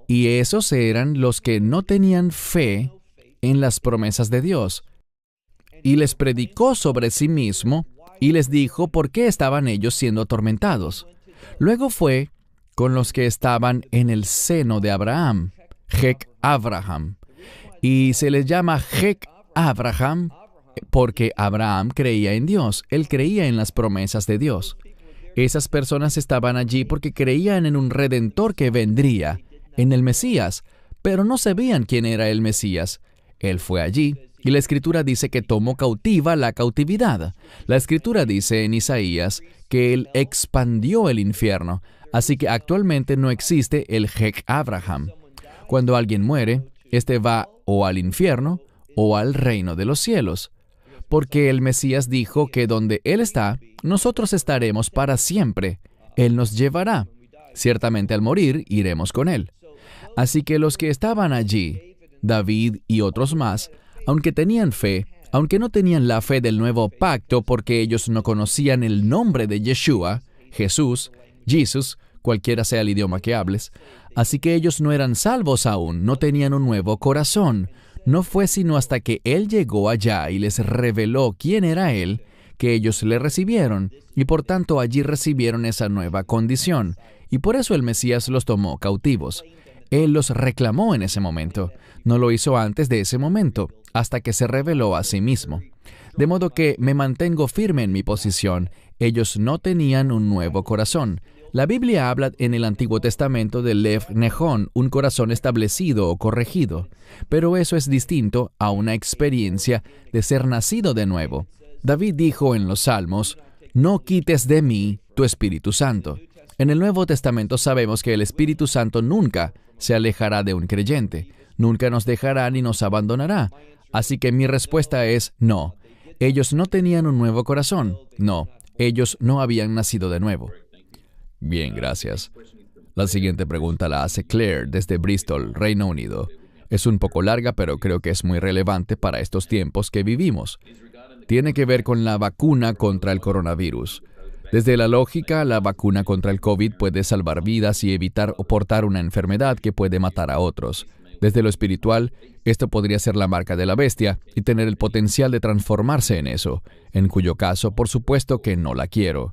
B: Y esos eran los que no tenían fe en las promesas de Dios. Y les predicó sobre sí mismo y les dijo por qué estaban ellos siendo atormentados. Luego fue con los que estaban en el seno de Abraham, Hek Abraham. Y se les llama Hek Abraham porque Abraham creía en Dios. Él creía en las promesas de Dios. Esas personas estaban allí porque creían en un Redentor que vendría, en el Mesías, pero no sabían quién era el Mesías. Él fue allí. Y la Escritura dice que tomó cautiva la cautividad. La Escritura dice en Isaías que Él expandió el infierno. Así que actualmente no existe el Hek Abraham. Cuando alguien muere, éste va o al infierno o al reino de los cielos. Porque el Mesías dijo que donde Él está, nosotros estaremos para siempre. Él nos llevará. Ciertamente al morir, iremos con Él. Así que los que estaban allí, David y otros más, aunque tenían fe, aunque no tenían la fe del nuevo pacto porque ellos no conocían el nombre de Yeshua, Jesús, Jesus, cualquiera sea el idioma que hables, así que ellos no eran salvos aún, no tenían un nuevo corazón. No fue sino hasta que Él llegó allá y les reveló quién era Él, que ellos le recibieron, y por tanto allí recibieron esa nueva condición, y por eso el Mesías los tomó cautivos. Él los reclamó en ese momento. No lo hizo antes de ese momento, hasta que se reveló a sí mismo. De modo que me mantengo firme en mi posición. Ellos no tenían un nuevo corazón. La Biblia habla en el Antiguo Testamento de Lev Nehón, un corazón establecido o corregido. Pero eso es distinto a una experiencia de ser nacido de nuevo. David dijo en los Salmos, «No quites de mí tu Espíritu Santo». En el Nuevo Testamento sabemos que el Espíritu Santo nunca se alejará de un creyente. Nunca nos dejará ni nos abandonará. Así que mi respuesta es no. Ellos no tenían un nuevo corazón. No, ellos no habían nacido de nuevo.
A: Bien, gracias. La siguiente pregunta la hace Claire desde Bristol, Reino Unido. Es un poco larga, pero creo que es muy relevante para estos tiempos que vivimos. Tiene que ver con la vacuna contra el coronavirus. Desde la lógica, la vacuna contra el COVID puede salvar vidas y evitar o portar una enfermedad que puede matar a otros. Desde lo espiritual, esto podría ser la marca de la bestia y tener el potencial de transformarse en eso, en cuyo caso, por supuesto que no la quiero.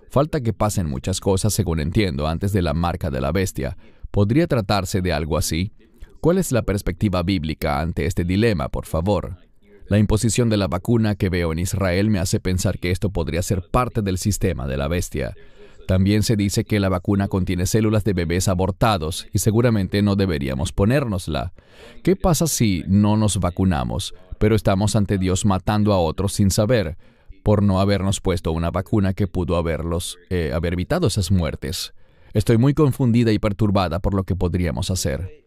A: Falta que pasen muchas cosas, según entiendo, antes de la marca de la bestia. ¿Podría tratarse de algo así? ¿Cuál es la perspectiva bíblica ante este dilema, por favor? La imposición de la vacuna que veo en Israel me hace pensar que esto podría ser parte del sistema de la bestia. También se dice que la vacuna contiene células de bebés abortados y seguramente no deberíamos ponérnosla. ¿Qué pasa si no nos vacunamos, pero estamos ante Dios matando a otros sin saber, por no habernos puesto una vacuna que pudo haber evitado esas muertes? Estoy muy confundida y perturbada por lo que podríamos hacer.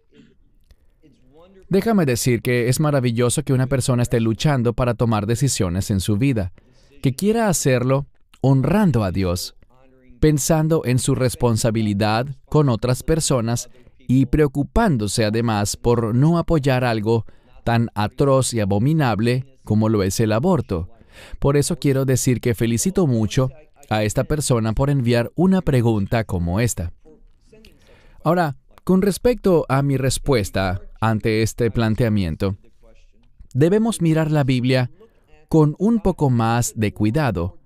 A: Déjame decir que es maravilloso que una persona esté luchando para tomar decisiones en su vida, que quiera hacerlo honrando a Dios, pensando en su responsabilidad con otras personas y preocupándose además por no apoyar algo tan atroz y abominable como lo es el aborto. Por eso quiero decir que felicito mucho a esta persona por enviar una pregunta como esta. Ahora, con respecto a mi respuesta ante este planteamiento, debemos mirar la Biblia con un poco más de cuidado,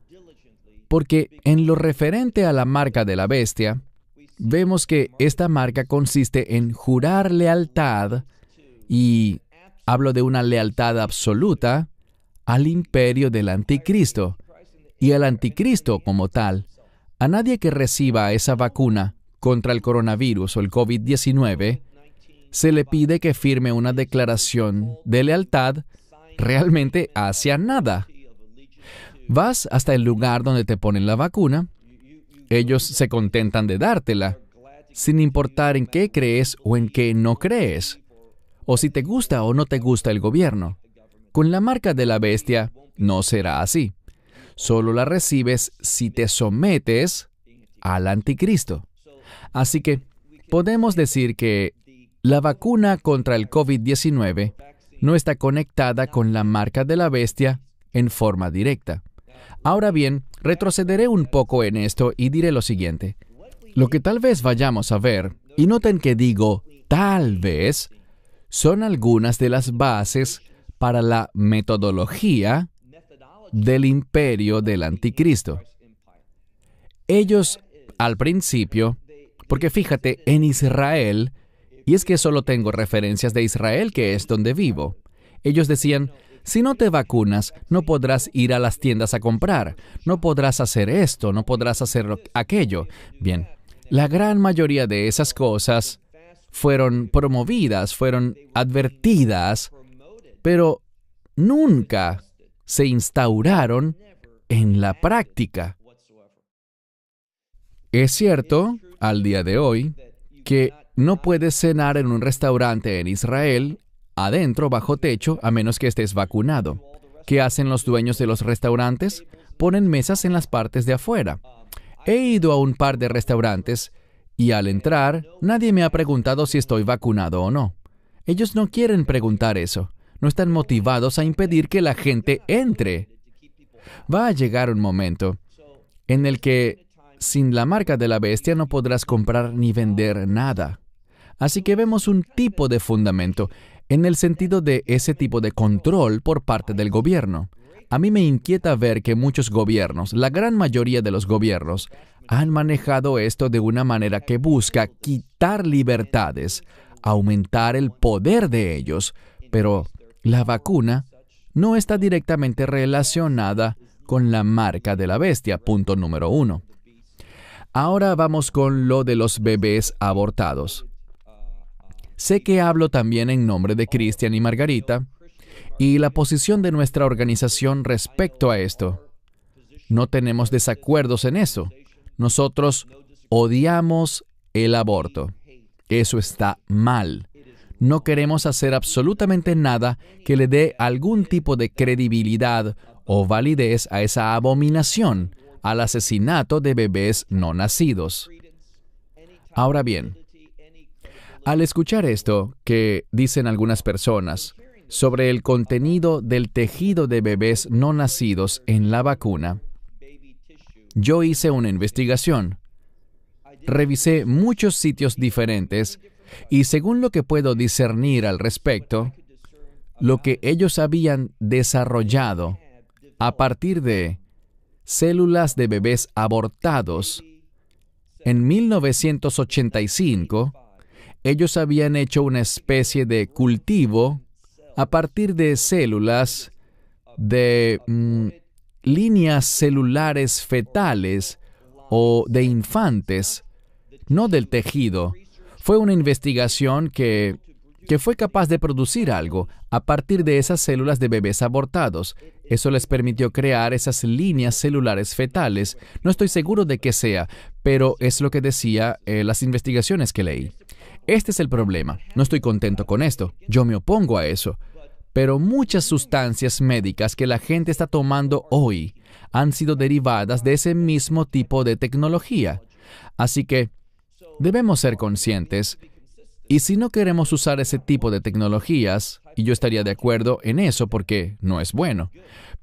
A: porque en lo referente a la marca de la bestia, vemos que esta marca consiste en jurar lealtad, y hablo de una lealtad absoluta, al imperio del anticristo, y al anticristo como tal. A nadie que reciba esa vacuna contra el coronavirus o el COVID-19, se le pide que firme una declaración de lealtad realmente hacia nada. Vas hasta el lugar donde te ponen la vacuna, ellos se contentan de dártela, sin importar en qué crees o en qué no crees, o si te gusta o no te gusta el gobierno. Con la marca de la bestia no será así. Solo la recibes si te sometes al anticristo. Así que podemos decir que la vacuna contra el COVID-19 no está conectada con la marca de la bestia en forma directa. Ahora bien, retrocederé un poco en esto y diré lo siguiente. Lo que tal vez vayamos a ver, y noten que digo tal vez, son algunas de las bases para la metodología del imperio del anticristo. Ellos, al principio, porque fíjate, en Israel, y es que solo tengo referencias de Israel, que es donde vivo, ellos decían, si no te vacunas, no podrás ir a las tiendas a comprar, no podrás hacer esto, no podrás hacer aquello. Bien, la gran mayoría de esas cosas fueron promovidas, fueron advertidas, pero nunca se instauraron en la práctica. Es cierto, al día de hoy, que no puedes cenar en un restaurante en Israel, adentro, bajo techo, a menos que estés vacunado. ¿Qué hacen los dueños de los restaurantes? Ponen mesas en las partes de afuera. He ido a un par de restaurantes y al entrar, nadie me ha preguntado si estoy vacunado o no. Ellos no quieren preguntar eso. No están motivados a impedir que la gente entre. Va a llegar un momento en el que sin la marca de la bestia no podrás comprar ni vender nada. Así que vemos un tipo de fundamento en el sentido de ese tipo de control por parte del gobierno. A mí me inquieta ver que muchos gobiernos, la gran mayoría de los gobiernos, han manejado esto de una manera que busca quitar libertades, aumentar el poder de ellos, pero la vacuna no está directamente relacionada con la marca de la bestia, punto número 1. Ahora vamos con lo de los bebés abortados. Sé que hablo también en nombre de Cristian y Margarita, y la posición de nuestra organización respecto a esto. No tenemos desacuerdos en eso. Nosotros odiamos el aborto. Eso está mal. No queremos hacer absolutamente nada que le dé algún tipo de credibilidad o validez a esa abominación, al asesinato de bebés no nacidos.
B: Ahora bien, al escuchar esto que dicen algunas personas sobre el contenido del tejido de bebés no nacidos en la vacuna, yo hice una investigación. Revisé muchos sitios diferentes y según lo que puedo discernir al respecto, lo que ellos habían desarrollado a partir de células de bebés abortados, en 1985, ellos habían hecho una especie de cultivo a partir de células de líneas celulares fetales o de infantes, no del tejido. Fue una investigación que fue capaz de producir algo a partir de esas células de bebés abortados. Eso les permitió crear esas líneas celulares fetales. No estoy seguro de qué sea, pero es lo que decía las investigaciones que leí. Este es el problema. No estoy contento con esto. Yo me opongo a eso. Pero muchas sustancias médicas que la gente está tomando hoy han sido derivadas de ese mismo tipo de tecnología. Así que debemos ser conscientes. Y si no queremos usar ese tipo de tecnologías, y yo estaría de acuerdo en eso porque no es bueno,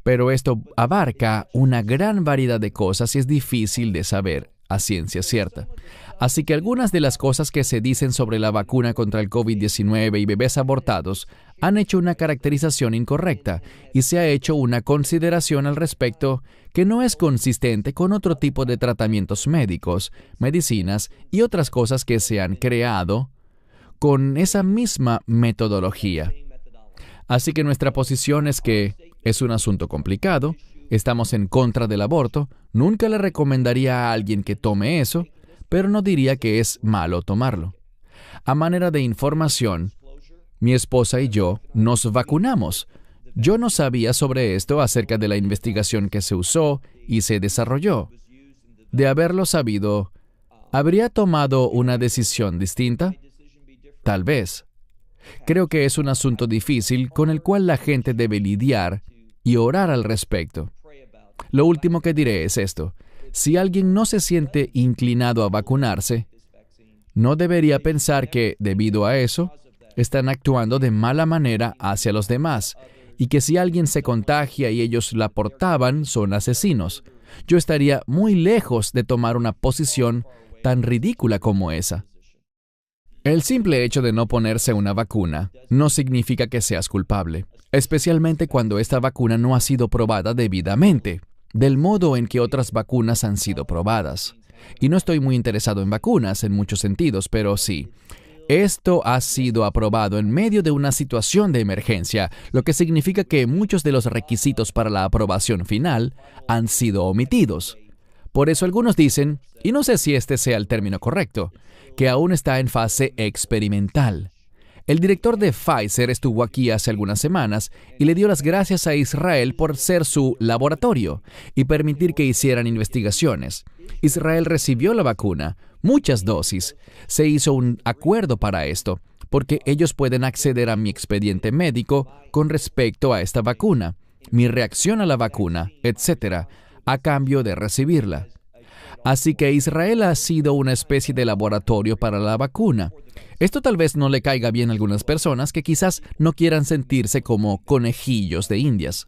B: pero esto abarca una gran variedad de cosas y es difícil de saber a ciencia cierta. Así que algunas de las cosas que se dicen sobre la vacuna contra el COVID-19 y bebés abortados han hecho una caracterización incorrecta y se ha hecho una consideración al respecto que no es consistente con otro tipo de tratamientos médicos, medicinas y otras cosas que se han creado con esa misma metodología. Así que nuestra posición es que es un asunto complicado, estamos en contra del aborto, nunca le recomendaría a alguien que tome eso, pero no diría que es malo tomarlo. A manera de información, mi esposa y yo nos vacunamos. Yo no sabía sobre esto acerca de la investigación que se usó y se desarrolló. De haberlo sabido, ¿habría tomado una decisión distinta? Tal vez. Creo que es un asunto difícil con el cual la gente debe lidiar y orar al respecto. Lo último que diré es esto. Si alguien no se siente inclinado a vacunarse, no debería pensar que, debido a eso, están actuando de mala manera hacia los demás y que si alguien se contagia y ellos la portaban, son asesinos. Yo estaría muy lejos de tomar una posición tan ridícula como esa. El simple hecho de no ponerse una vacuna no significa que seas culpable, especialmente cuando esta vacuna no ha sido probada debidamente, del modo en que otras vacunas han sido probadas. Y no estoy muy interesado en vacunas en muchos sentidos, pero sí. Esto ha sido aprobado en medio de una situación de emergencia, lo que significa que muchos de los requisitos para la aprobación final han sido omitidos. Por eso algunos dicen, y no sé si este sea el término correcto, que aún está en fase experimental. El director de Pfizer estuvo aquí hace algunas semanas y le dio las gracias a Israel por ser su laboratorio y permitir que hicieran investigaciones. Israel recibió la vacuna, muchas dosis. Se hizo un acuerdo para esto, porque ellos pueden acceder a mi expediente médico con respecto a esta vacuna, mi reacción a la vacuna, etc., a cambio de recibirla. Así que Israel ha sido una especie de laboratorio para la vacuna. Esto tal vez no le caiga bien a algunas personas que quizás no quieran sentirse como conejillos de indias.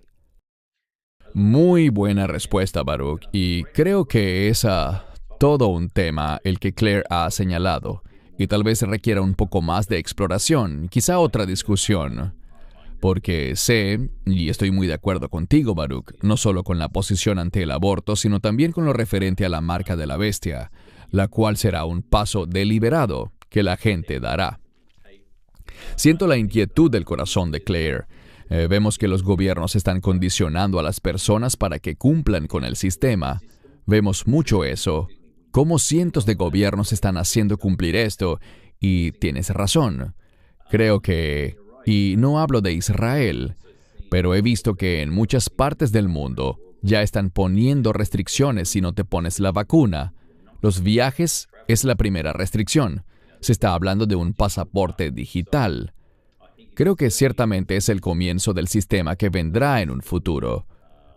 A: Muy buena respuesta, Baruch, y creo que es todo un tema el que Claire ha señalado, y tal vez requiera un poco más de exploración, quizá otra discusión. Porque sé, y estoy muy de acuerdo contigo, Baruch, no solo con la posición ante el aborto, sino también con lo referente a la marca de la bestia, la cual será un paso deliberado que la gente dará. Siento la inquietud del corazón de Claire. Vemos que los gobiernos están condicionando a las personas para que cumplan con el sistema. Vemos mucho eso. Cómo cientos de gobiernos están haciendo cumplir esto, y tienes razón. Creo que... Y no hablo de Israel, pero he visto que en muchas partes del mundo ya están poniendo restricciones si no te pones la vacuna. Los viajes es la primera restricción. Se está hablando de un pasaporte digital. Creo que ciertamente es el comienzo del sistema que vendrá en un futuro,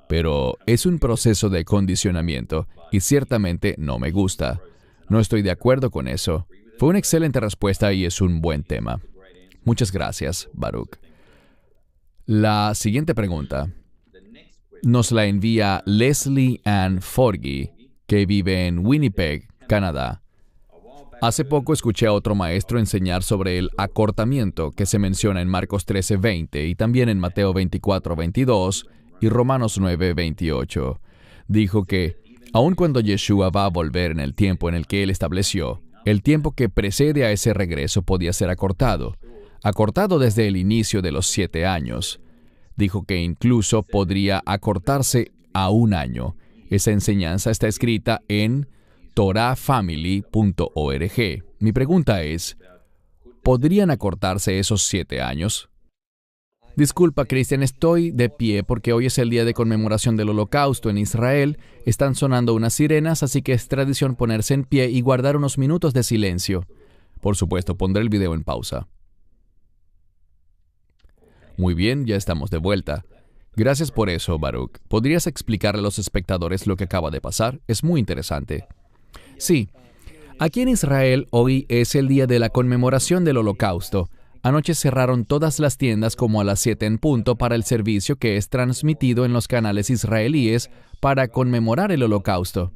A: pero es un proceso de condicionamiento y ciertamente no me gusta. No estoy de acuerdo con eso. Fue una excelente respuesta y es un buen tema. Muchas gracias, Baruch. La siguiente pregunta nos la envía Leslie Ann Forgy, que vive en Winnipeg, Canadá. Hace poco escuché a otro maestro enseñar sobre el acortamiento que se menciona en Marcos 13:20 y también en Mateo 24:22 y Romanos 9:28. Dijo que, aun cuando Yeshua va a volver en el tiempo en el que Él estableció, el tiempo que precede a ese regreso podía ser acortado desde el inicio de los 7 años. Dijo que incluso podría acortarse a 1 año. Esa enseñanza está escrita en torahfamily.org. Mi pregunta es, ¿podrían acortarse esos 7 años? Disculpa, Cristian, estoy de pie porque hoy es el día de conmemoración del Holocausto en Israel. Están sonando unas sirenas, así que es tradición ponerse en pie y guardar unos minutos de silencio. Por supuesto, pondré el video en pausa. Muy bien, ya estamos de vuelta. Gracias por eso, Baruch. ¿Podrías explicarle a los espectadores lo que acaba de pasar? Es muy interesante. Sí. Aquí en Israel, hoy es el día de la conmemoración del Holocausto. Anoche cerraron todas las tiendas como a las 7 en punto para el servicio que es transmitido en los canales israelíes para conmemorar el Holocausto.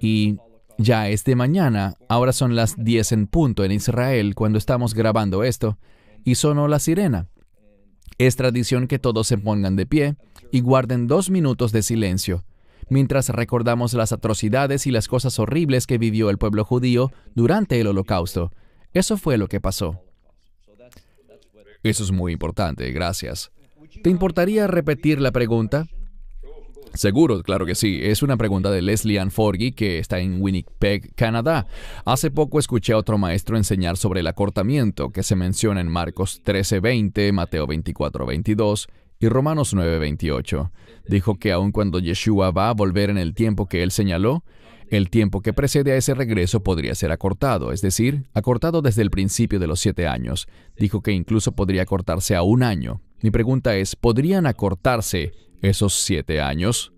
A: Y ya es de mañana, ahora son las 10 en punto en Israel cuando estamos grabando esto, y sonó la sirena. Es tradición que todos se pongan de pie y guarden 2 minutos de silencio, mientras recordamos las atrocidades y las cosas horribles que vivió el pueblo judío durante el Holocausto. Eso fue lo que pasó. Eso es muy importante, gracias. ¿Te importaría repetir la pregunta? Seguro, claro que sí. Es una pregunta de Leslie Ann Forgy, que está en Winnipeg, Canadá. Hace poco escuché a otro maestro enseñar sobre el acortamiento que se menciona en Marcos 13:20, Mateo 24:22 y Romanos 9:28. Dijo que aun cuando Yeshua va a volver en el tiempo que él señaló, el tiempo que precede a ese regreso podría ser acortado, es decir, acortado desde el principio de los 7 años. Dijo que incluso podría acortarse a 1 año. Mi pregunta es, ¿podrían acortarse esos 7 años?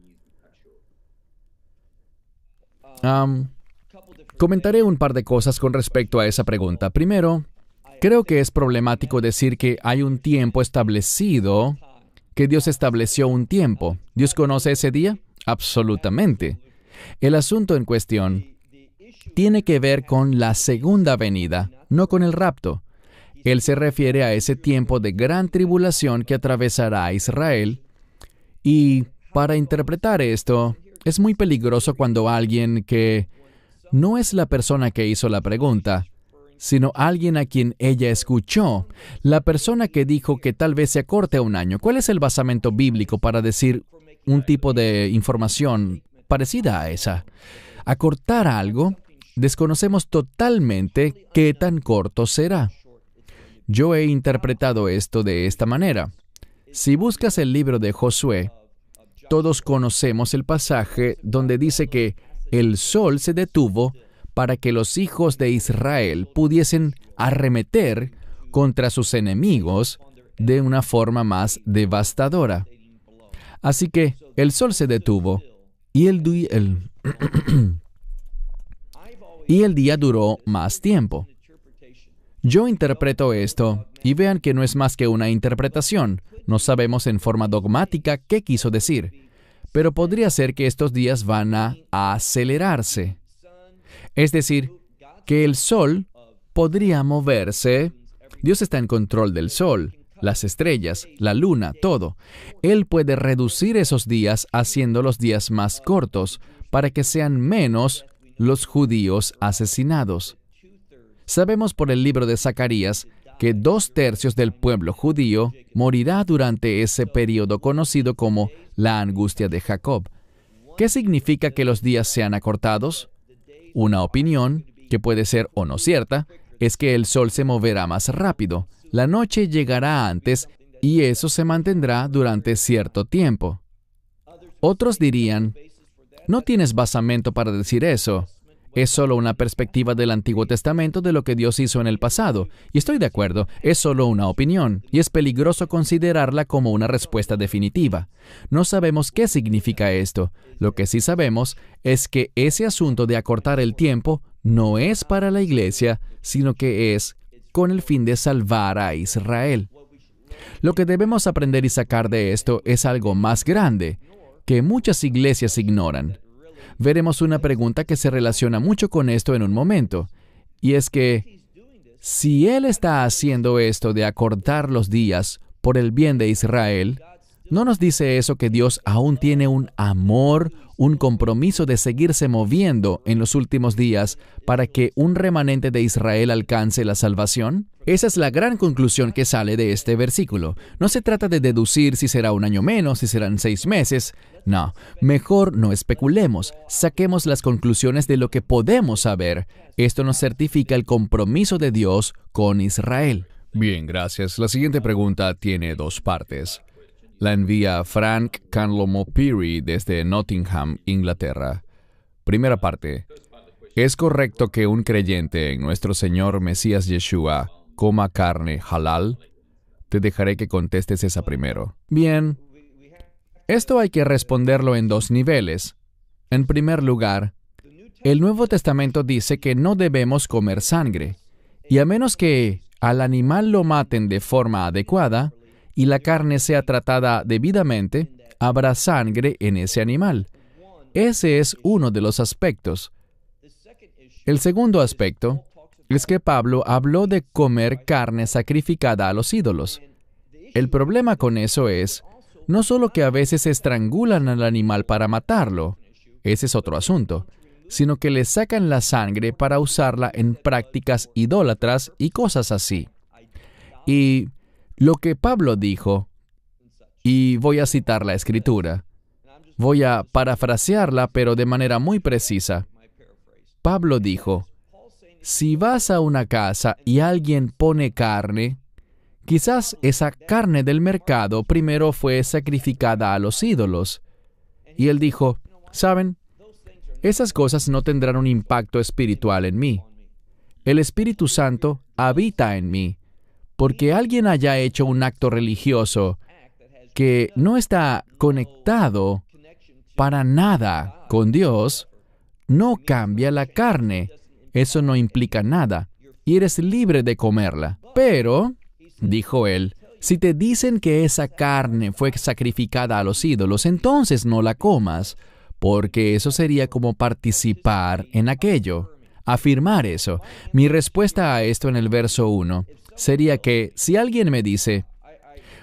A: Comentaré un par de cosas con respecto a esa pregunta. Primero, creo que es problemático decir que hay un tiempo establecido, que Dios estableció un tiempo. ¿Dios conoce ese día? Absolutamente. El asunto en cuestión tiene que ver con la segunda venida, no con el rapto. Él se refiere a ese tiempo de gran tribulación que atravesará a Israel. Y para interpretar esto, es muy peligroso cuando alguien que no es la persona que hizo la pregunta, sino alguien a quien ella escuchó, la persona que dijo que tal vez se acorte a 1 año. ¿Cuál es el basamento bíblico para decir un tipo de información parecida a esa? Acortar algo, desconocemos totalmente qué tan corto será. Yo he interpretado esto de esta manera. Si buscas el libro de Josué, todos conocemos el pasaje donde dice que el sol se detuvo para que los hijos de Israel pudiesen arremeter contra sus enemigos de una forma más devastadora. Así que el sol se detuvo y el día duró más tiempo. Yo interpreto esto, y vean que no es más que una interpretación. No sabemos en forma dogmática qué quiso decir, pero podría ser que estos días van a acelerarse. Es decir, que el sol podría moverse. Dios está en control del sol, las estrellas, la luna, todo. Él puede reducir esos días haciendo los días más cortos para que sean menos los judíos asesinados. Sabemos por el libro de Zacarías que 2/3 del pueblo judío morirá durante ese periodo conocido como la angustia de Jacob. ¿Qué significa que los días sean acortados? Una opinión, que puede ser o no cierta, es que el sol se moverá más rápido, la noche llegará antes y eso se mantendrá durante cierto tiempo. Otros dirían, no tienes basamento para decir eso. Es solo una perspectiva del Antiguo Testamento de lo que Dios hizo en el pasado. Y estoy de acuerdo, es solo una opinión, y es peligroso considerarla como una respuesta definitiva. No sabemos qué significa esto. Lo que sí sabemos es que ese asunto de acortar el tiempo
B: no es para la iglesia, sino que es con el fin de salvar a Israel. Lo que debemos aprender y sacar de esto es algo más grande, que muchas iglesias ignoran. Veremos una pregunta que se relaciona mucho con esto en un momento, y es que, si Él está haciendo esto de acortar los días por el bien de Israel, ¿no nos dice eso que Dios aún tiene un amor, un compromiso de seguirse moviendo en los últimos días para que un remanente de Israel alcance la salvación? Esa es la gran conclusión que sale de este versículo. No se trata de deducir si será un año menos, si serán 6 meses. No, mejor no especulemos. Saquemos las conclusiones de lo que podemos saber. Esto nos certifica el compromiso de Dios con Israel.
A: Bien, gracias. La siguiente pregunta tiene 2 partes. La envía Frank Canlomo Peary desde Nottingham, Inglaterra. Primera parte. ¿Es correcto que un creyente en nuestro Señor Mesías Yeshua coma carne halal? Te dejaré que contestes esa primero.
B: Bien. Esto hay que responderlo en 2 niveles. En primer lugar, el Nuevo Testamento dice que no debemos comer sangre, y a menos que al animal lo maten de forma adecuada y la carne sea tratada debidamente, habrá sangre en ese animal. Ese es uno de los aspectos. El segundo aspecto es que Pablo habló de comer carne sacrificada a los ídolos. El problema con eso es, no solo que a veces estrangulan al animal para matarlo, ese es otro asunto, sino que le sacan la sangre para usarla en prácticas idólatras y cosas así. Y lo que Pablo dijo, y voy a citar la Escritura, voy a parafrasearla, pero de manera muy precisa. Pablo dijo, si vas a una casa y alguien pone carne, quizás esa carne del mercado primero fue sacrificada a los ídolos. Y él dijo, ¿saben? Esas cosas no tendrán un impacto espiritual en mí. El Espíritu Santo habita en mí, porque alguien haya hecho un acto religioso que no está conectado para nada con Dios, no cambia la carne. Eso no implica nada, y eres libre de comerla. Pero, dijo él, si te dicen que esa carne fue sacrificada a los ídolos, entonces no la comas, porque eso sería como participar en aquello, afirmar eso. Mi respuesta a esto en el verso 1 sería que si alguien me dice,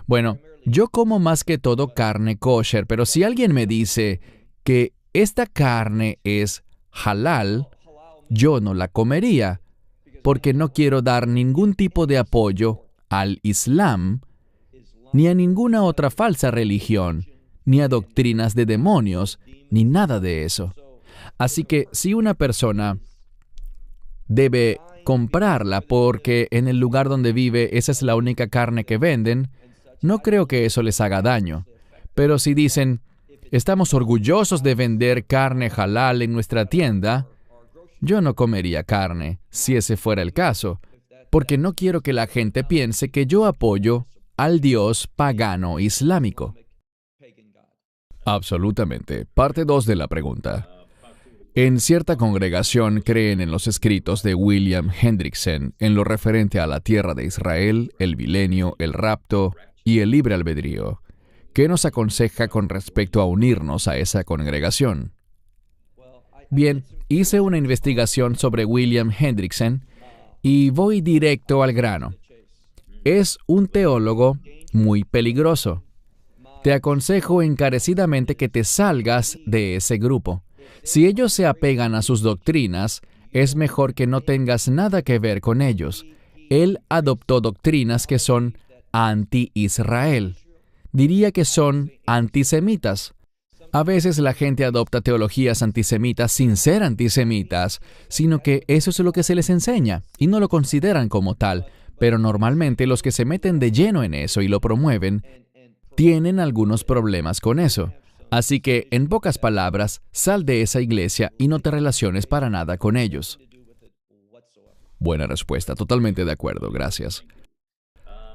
B: bueno, yo como más que todo carne kosher, pero si alguien me dice que esta carne es halal, yo no la comería, porque no quiero dar ningún tipo de apoyo al Islam, ni a ninguna otra falsa religión, ni a doctrinas de demonios, ni nada de eso. Así que si una persona debe comprarla porque en el lugar donde vive esa es la única carne que venden, no creo que eso les haga daño. Pero si dicen, estamos orgullosos de vender carne halal en nuestra tienda, yo no comería carne, si ese fuera el caso, porque no quiero que la gente piense que yo apoyo al Dios pagano islámico.
A: Absolutamente. Parte 2 de la pregunta. En cierta congregación creen en los escritos de William Hendrickson en lo referente a la tierra de Israel, el milenio, el rapto y el libre albedrío. ¿Qué nos aconseja con respecto a unirnos a esa congregación?
B: Bien, hice una investigación sobre William Hendrickson y voy directo al grano. Es un teólogo muy peligroso. Te aconsejo encarecidamente que te salgas de ese grupo. Si ellos se apegan a sus doctrinas, es mejor que no tengas nada que ver con ellos. Él adoptó doctrinas que son anti-Israel. Diría que son antisemitas. A veces la gente adopta teologías antisemitas sin ser antisemitas, sino que eso es lo que se les enseña, y no lo consideran como tal. Pero normalmente los que se meten de lleno en eso y lo promueven, tienen algunos problemas con eso. Así que, en pocas palabras, sal de esa iglesia y no te relaciones para nada con ellos.
A: Buena respuesta, totalmente de acuerdo, gracias.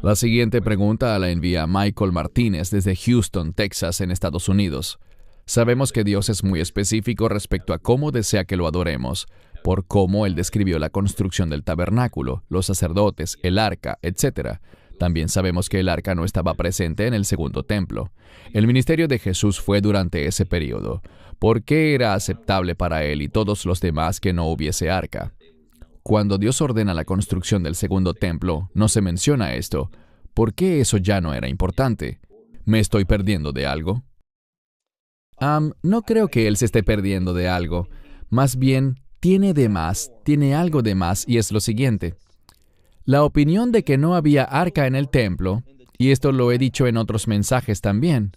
A: La siguiente pregunta la envía Michael Martínez desde Houston, Texas, en Estados Unidos. Sabemos que Dios es muy específico respecto a cómo desea que lo adoremos, por cómo él describió la construcción del tabernáculo, los sacerdotes, el arca, etc. También sabemos que el arca no estaba presente en el segundo templo. El ministerio de Jesús fue durante ese período. ¿Por qué era aceptable para él y todos los demás que no hubiese arca? Cuando Dios ordena la construcción del segundo templo, no se menciona esto. ¿Por qué eso ya no era importante? ¿Me estoy perdiendo de algo? No creo que él se esté perdiendo de algo. Más bien, tiene algo de más, y es lo siguiente. La opinión de que no había arca en el templo, y esto lo he dicho en otros mensajes también,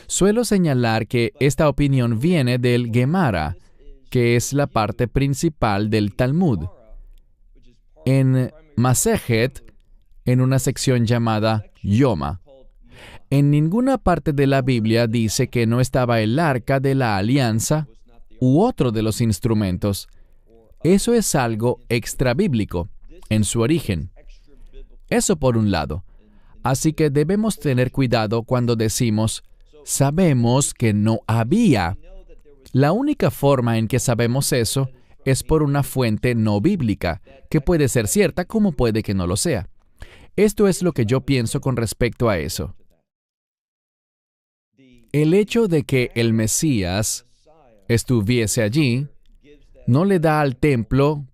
A: suelo señalar que esta opinión viene del Gemara, que es la parte principal del Talmud. En Masejet, en una sección llamada Yoma, en ninguna parte de la Biblia dice que no estaba el arca de la alianza u otro de los instrumentos. Eso es algo extrabíblico en su origen. Eso por un lado. Así que debemos tener cuidado cuando decimos, sabemos que no había. La única forma en que sabemos eso es por una fuente no bíblica, que puede ser cierta como puede que no lo sea. Esto es lo que yo pienso con respecto a eso. El hecho de que el Mesías estuviese allí no le da al templo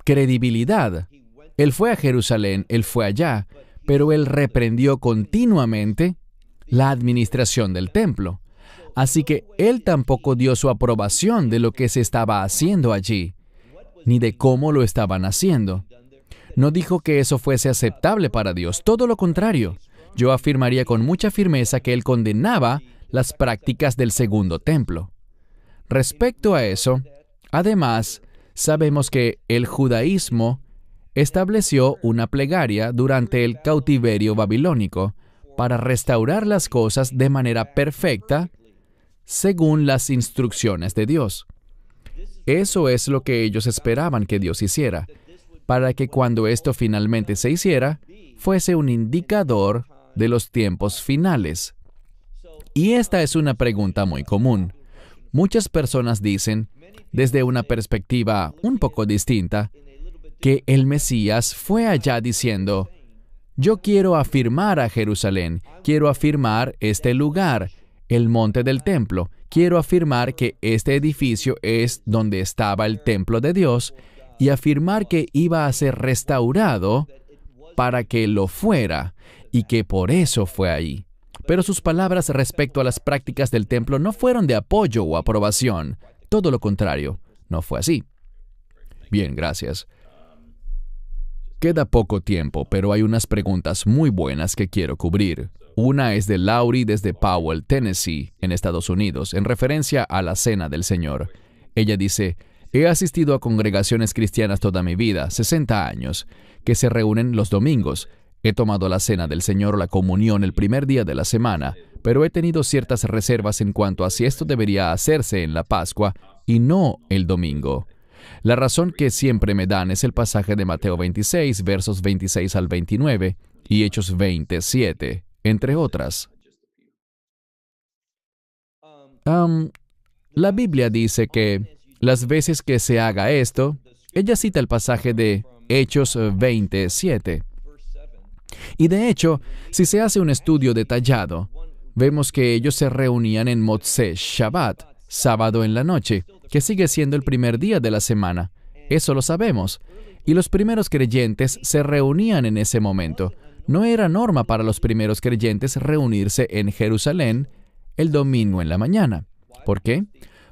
A: credibilidad. Él fue a Jerusalén, él fue allá, pero él reprendió continuamente la administración del templo. Así que él tampoco dio su aprobación de lo que se estaba haciendo allí, ni de cómo lo estaban haciendo. No dijo que eso fuese aceptable para Dios, todo lo contrario. Yo afirmaría con mucha firmeza que él condenaba las prácticas del segundo templo. Respecto a eso, además, sabemos que el judaísmo estableció una plegaria durante el cautiverio babilónico para restaurar las cosas de manera perfecta según las instrucciones de Dios. Eso es lo que ellos esperaban que Dios hiciera, para que cuando esto finalmente se hiciera, fuese un indicador de los tiempos finales. Y esta es una pregunta muy común. Muchas personas dicen, desde una perspectiva un poco distinta, que el Mesías fue allá diciendo, yo quiero afirmar a Jerusalén, quiero afirmar este lugar, el monte del templo, quiero afirmar que este edificio es donde estaba el templo de Dios y afirmar que iba a ser restaurado para que lo fuera y que por eso fue ahí. Pero sus palabras respecto a las prácticas del templo no fueron de apoyo o aprobación. Todo lo contrario, no fue así. Bien, gracias. Queda poco tiempo, pero hay unas preguntas muy buenas que quiero cubrir. Una es de Laurie desde Powell, Tennessee, en Estados Unidos, en referencia a la Cena del Señor. Ella dice, he asistido a congregaciones cristianas toda mi vida, 60 años, que se reúnen los domingos. He tomado la Cena del Señor o la comunión el primer día de la semana, pero he tenido ciertas reservas en cuanto a si esto debería hacerse en la Pascua y no el domingo. La razón que siempre me dan es el pasaje de Mateo 26, versos 26 al 29, y Hechos 27, entre otras. La Biblia dice que las veces que se haga esto, ella cita el pasaje de Hechos 27. Y de hecho, si se hace un estudio detallado, vemos que ellos se reunían en Motzei Shabbat, sábado en la noche, que sigue siendo el primer día de la semana. Eso lo sabemos. Y los primeros creyentes se reunían en ese momento. No era norma para los primeros creyentes reunirse en Jerusalén el domingo en la mañana. ¿Por qué?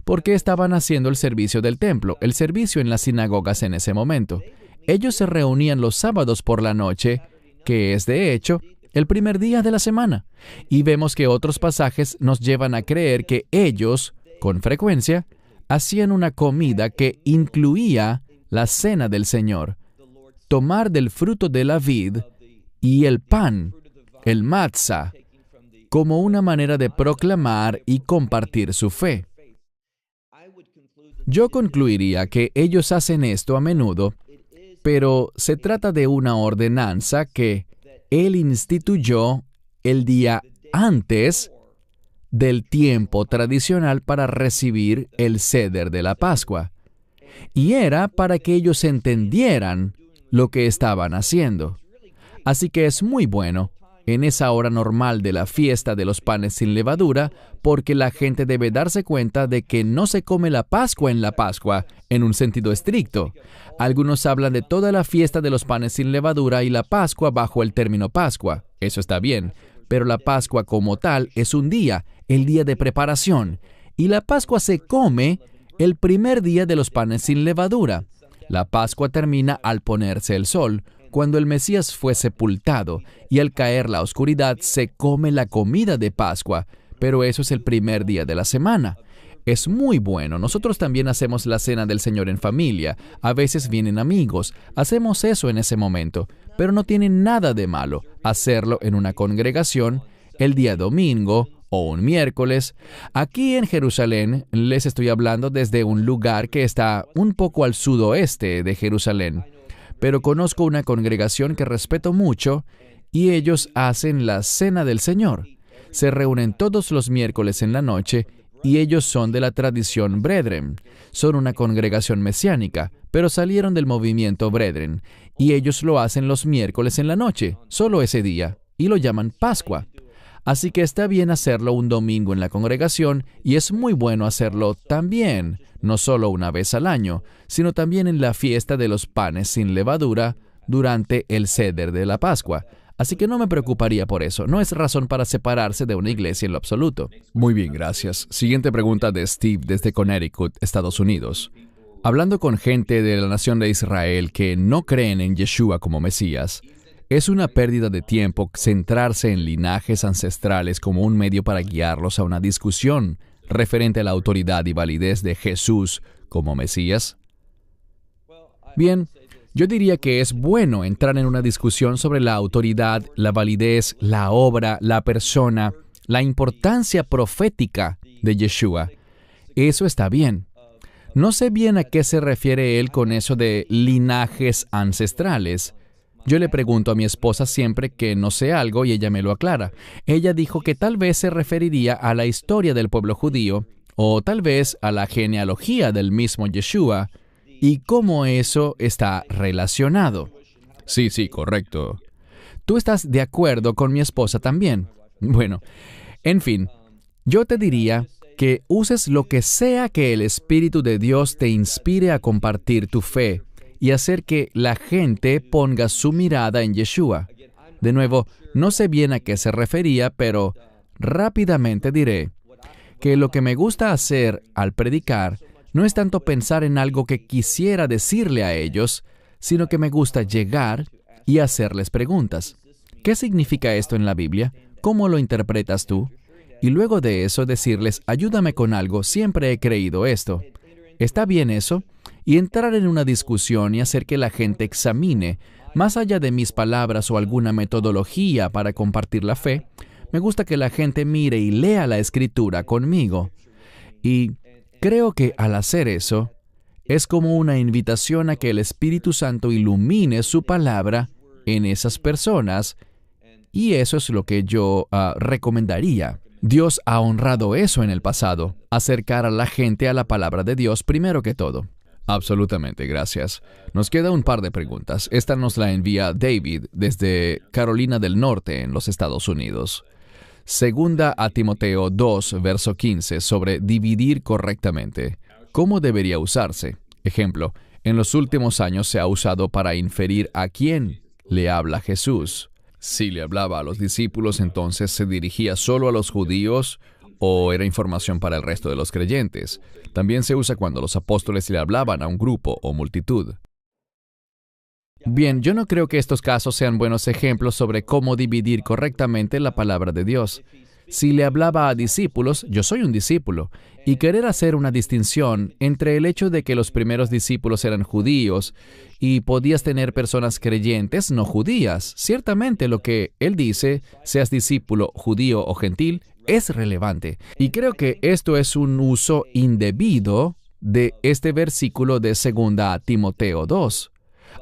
A: Porque estaban haciendo el servicio del templo, el servicio en las sinagogas en ese momento. Ellos se reunían los sábados por la noche, que es, de hecho, el primer día de la semana. Y vemos que otros pasajes nos llevan a creer que ellos, con frecuencia, hacían una comida que incluía la cena del Señor, tomar del fruto de la vid y el pan, el matzah, como una manera de proclamar y compartir su fe. Yo concluiría que ellos hacen esto a menudo, pero se trata de una ordenanza que Él instituyó el día antes del tiempo tradicional para recibir el ceder de la Pascua.
B: y era para que ellos entendieran lo que estaban haciendo. Así que es muy bueno en esa hora normal de la fiesta de los panes sin levadura, porque la gente debe darse cuenta de que no se come la Pascua en la Pascua, en un sentido estricto. Algunos hablan de toda la fiesta de los panes sin levadura y la Pascua bajo el término Pascua. Eso está bien, pero la Pascua como tal es un día, el día de preparación, y la Pascua se come el primer día de los panes sin levadura. La Pascua termina al ponerse el sol, cuando el Mesías fue sepultado, y al caer la oscuridad se come la comida de Pascua, pero eso es el primer día de la semana. Es muy bueno. Nosotros también hacemos la cena del Señor en familia. A veces vienen amigos. Hacemos eso en ese momento, pero no tiene nada de malo hacerlo en una congregación el día domingo o un miércoles. Aquí en Jerusalén les estoy hablando desde un lugar que está un poco al sudoeste de Jerusalén. Pero conozco una congregación que respeto mucho y ellos hacen la Cena del Señor. Se reúnen todos los miércoles en la noche y ellos son de la tradición Brethren. Son una congregación mesiánica, pero salieron del movimiento Brethren y ellos lo hacen los miércoles en la noche, solo ese día, y lo llaman Pascua. Así que está bien hacerlo un domingo en la congregación y es muy bueno hacerlo también, no solo una vez al año, sino también en la fiesta de los panes sin levadura durante el Seder de la Pascua. Así que no me preocuparía por eso. No es razón para separarse de una iglesia en lo absoluto.
A: Muy bien, gracias. Siguiente pregunta de Steve desde Connecticut, Estados Unidos. Hablando con gente de la nación de Israel que no creen en Yeshua como Mesías, ¿es una pérdida de tiempo centrarse en linajes ancestrales como un medio para guiarlos a una discusión referente a la autoridad y validez de Jesús como Mesías? Bien, yo diría que es bueno entrar en una discusión sobre la autoridad, la validez, la obra, la persona, la importancia profética de Yeshua. Eso está bien. No sé bien a qué se refiere él con eso de linajes ancestrales. Yo le pregunto a mi esposa siempre que no sé algo y ella me lo aclara. Ella dijo que tal vez se referiría a la historia del pueblo judío o tal vez a la genealogía del mismo Yeshua y cómo eso está relacionado. Sí, correcto.
B: ¿Tú estás de acuerdo con mi esposa también? Bueno, en fin, yo te diría que uses lo que sea que el Espíritu de Dios te inspire a compartir tu fe y hacer que la gente ponga su mirada en Yeshua. De nuevo, no sé bien a qué se refería, pero rápidamente diré que lo que me gusta hacer al predicar no es tanto pensar en algo que quisiera decirle a ellos, sino que me gusta llegar y hacerles preguntas. ¿Qué significa esto en la Biblia? ¿Cómo lo interpretas tú? Y luego de eso decirles, ayúdame con algo, siempre he creído esto. ¿Está bien eso? Y entrar en una discusión y hacer que la gente examine, más allá de mis palabras o alguna metodología para compartir la fe, me gusta que la gente mire y lea la Escritura conmigo. Y creo que al hacer eso, es como una invitación a que el Espíritu Santo ilumine su palabra en esas personas, y eso es lo que yo recomendaría. Dios ha honrado eso en el pasado, acercar a la gente a la palabra de Dios primero que todo.
A: Absolutamente, gracias. Nos queda un par de preguntas. Esta nos la envía David desde Carolina del Norte, en los Estados Unidos. Segunda a Timoteo 2, verso 15, sobre dividir correctamente. ¿Cómo debería usarse? Ejemplo, en los últimos años se ha usado para inferir a quién le habla Jesús. Si le hablaba a los discípulos, entonces se dirigía solo a los judíos o era información para el resto de los creyentes. También se usa cuando los apóstoles le hablaban a un grupo o multitud.
B: Bien, yo no creo que estos casos sean buenos ejemplos sobre cómo dividir correctamente la palabra de Dios. Si le hablaba a discípulos, yo soy un discípulo, y querer hacer una distinción entre el hecho de que los primeros discípulos eran judíos y podías tener personas creyentes no judías. Ciertamente lo que él dice, seas discípulo judío o gentil, es relevante. Y creo que esto es un uso indebido de este versículo de 2 Timoteo 2,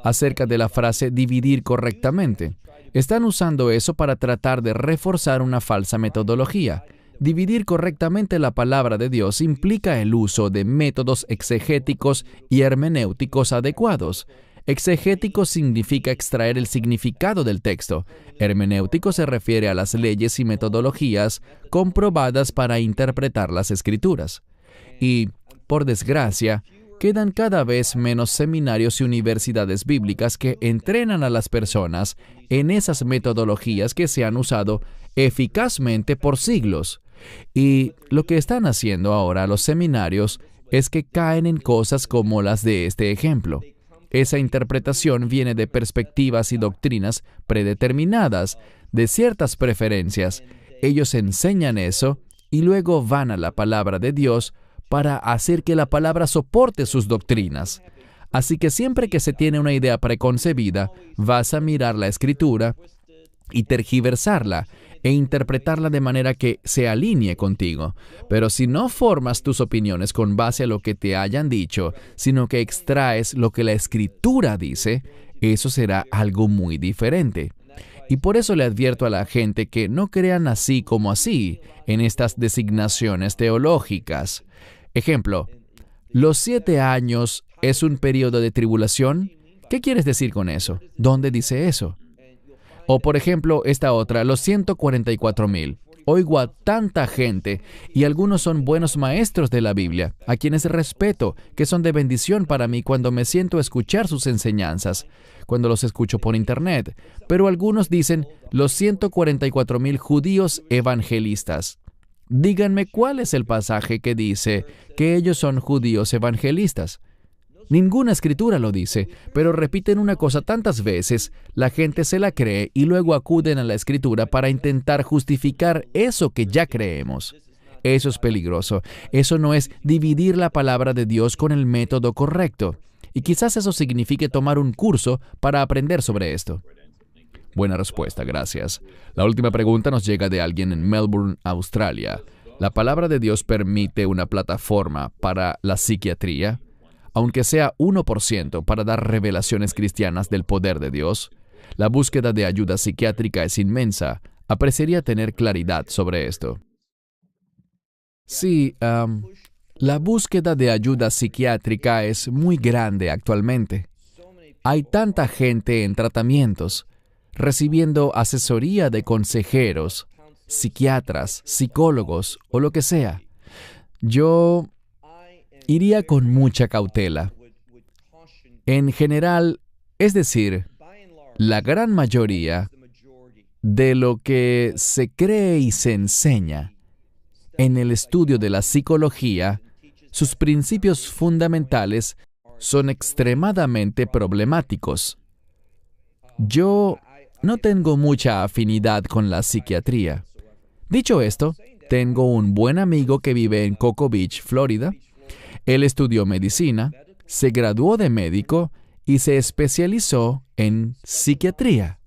B: acerca de la frase dividir correctamente. Están usando eso para tratar de reforzar una falsa metodología. Dividir correctamente la palabra de Dios implica el uso de métodos exegéticos y hermenéuticos adecuados. Exegético significa extraer el significado del texto. Hermenéutico se refiere a las leyes y metodologías comprobadas para interpretar las Escrituras. Y, por desgracia, quedan cada vez menos seminarios y universidades bíblicas que entrenan a las personas en esas metodologías que se han usado eficazmente por siglos. Y lo que están haciendo ahora los seminarios es que caen en cosas como las de este ejemplo. Esa interpretación viene de perspectivas y doctrinas predeterminadas, de ciertas preferencias. Ellos enseñan eso y luego van a la palabra de Dios para hacer que la palabra soporte sus doctrinas. Así que siempre que se tiene una idea preconcebida, vas a mirar la Escritura y tergiversarla e interpretarla de manera que se alinee contigo. Pero si no formas tus opiniones con base a lo que te hayan dicho, sino que extraes lo que la Escritura dice, eso será algo muy diferente. Y por eso le advierto a la gente que no crean así como así en estas designaciones teológicas. Ejemplo, ¿los 7 años es un periodo de tribulación? ¿Qué quieres decir con eso? ¿Dónde dice eso? O por ejemplo, esta otra, los 144,000. Oigo a tanta gente, y algunos son buenos maestros de la Biblia, a quienes respeto, que son de bendición para mí cuando me siento a escuchar sus enseñanzas, cuando los escucho por internet. Pero algunos dicen, los 144,000 judíos evangelistas. Díganme cuál es el pasaje que dice que ellos son judíos evangelistas. Ninguna escritura lo dice, pero repiten una cosa tantas veces, la gente se la cree y luego acuden a la escritura para intentar justificar eso que ya creemos. Eso es peligroso. Eso no es dividir la palabra de Dios con el método correcto. Y quizás eso signifique tomar un curso para aprender sobre esto. Buena respuesta, gracias. La última pregunta nos llega de alguien en Melbourne, Australia. ¿La palabra de Dios permite una plataforma para la psiquiatría? Aunque sea 1% para dar revelaciones cristianas del poder de Dios, la búsqueda de ayuda psiquiátrica es inmensa. Apreciaría tener claridad sobre esto. Sí, la búsqueda de ayuda psiquiátrica es muy grande actualmente. Hay tanta gente en tratamientos, recibiendo asesoría de consejeros, psiquiatras, psicólogos o lo que sea. Yo iría con mucha cautela. En general, es decir, la gran mayoría de lo que se cree y se enseña en el estudio de la psicología, sus principios fundamentales son extremadamente problemáticos. Yo no tengo mucha afinidad con la psiquiatría. Dicho esto, tengo un buen amigo que vive en Cocoa Beach, Florida. Él estudió medicina, se graduó de médico y se especializó en psiquiatría.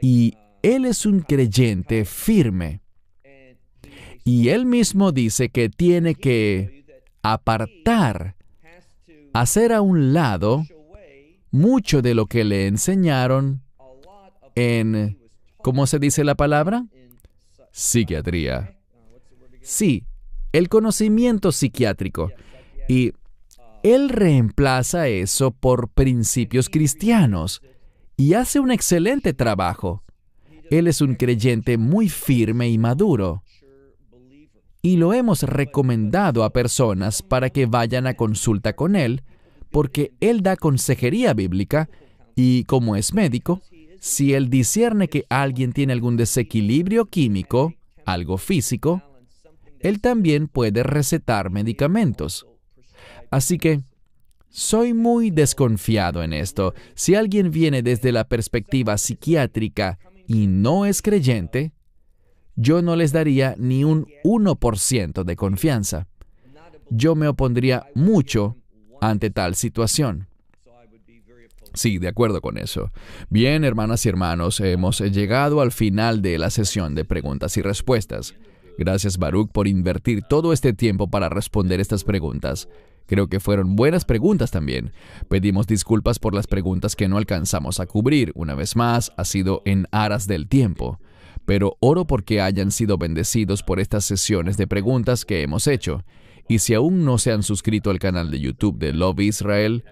B: Y él es un creyente firme. Y él mismo dice que tiene que apartar, hacer a un lado mucho de lo que le enseñaron en, ¿cómo se dice la palabra? Psiquiatría. Sí, el conocimiento psiquiátrico. Y él reemplaza eso por principios cristianos y hace un excelente trabajo. Él es un creyente muy firme y maduro. Y lo hemos recomendado a personas para que vayan a consulta con él, porque él da consejería bíblica y, como es médico, si él discierne que alguien tiene algún desequilibrio químico, algo físico, él también puede recetar medicamentos. Así que, soy muy desconfiado en esto. Si alguien viene desde la perspectiva psiquiátrica y no es creyente, yo no les daría ni un 1% de confianza. Yo me opondría mucho ante tal situación. Sí, de acuerdo con eso. Bien, hermanas y hermanos, hemos llegado al final de la sesión de preguntas y respuestas. Gracias, Baruch, por invertir todo este tiempo para responder estas preguntas. Creo que fueron buenas preguntas también. Pedimos disculpas por las preguntas que no alcanzamos a cubrir. Una vez más, ha sido en aras del tiempo.
A: pero oro porque hayan sido bendecidos por estas sesiones de preguntas que hemos hecho. Y si aún no se han suscrito al canal de YouTube de Love Israel,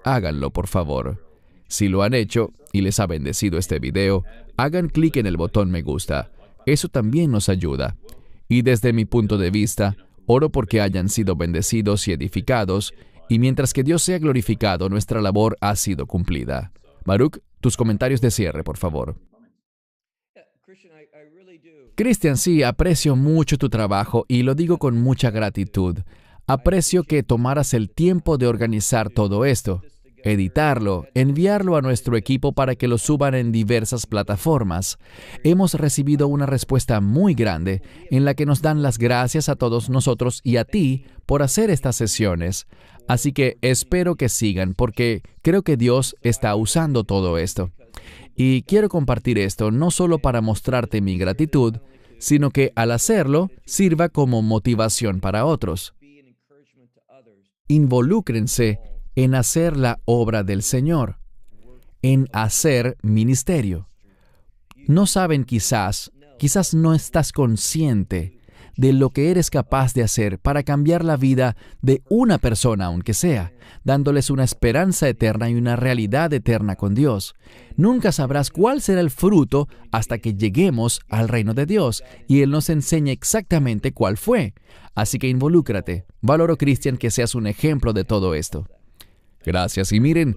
A: háganlo por favor. Si lo han hecho y les ha bendecido este video, hagan clic en el botón me gusta. Eso también nos ayuda. Y desde mi punto de vista, oro porque hayan sido bendecidos y edificados, y mientras que Dios sea glorificado, nuestra labor ha sido cumplida. Baruch, tus comentarios de cierre, por favor. Cristian, sí, aprecio mucho tu trabajo y lo digo con mucha gratitud. Aprecio que tomaras el tiempo de organizar todo esto, editarlo, enviarlo a nuestro equipo para que lo suban en diversas plataformas. Hemos recibido una respuesta muy grande en la que nos dan las gracias a todos nosotros y a ti por hacer estas sesiones. Así que espero que sigan porque creo que Dios está usando todo esto. Y quiero compartir esto no solo para mostrarte mi gratitud, sino que al hacerlo sirva como motivación para otros. Involúcrense en hacer la obra del Señor, en hacer ministerio. No saben quizás no estás consciente de lo que eres capaz de hacer para cambiar la vida de una persona, aunque sea, dándoles una esperanza eterna y una realidad eterna con Dios. Nunca sabrás cuál será el fruto hasta que lleguemos al reino de Dios y Él nos enseñe exactamente cuál fue. Así que involúcrate. Valoro, Cristian, que seas un ejemplo de todo esto. Gracias. Y miren,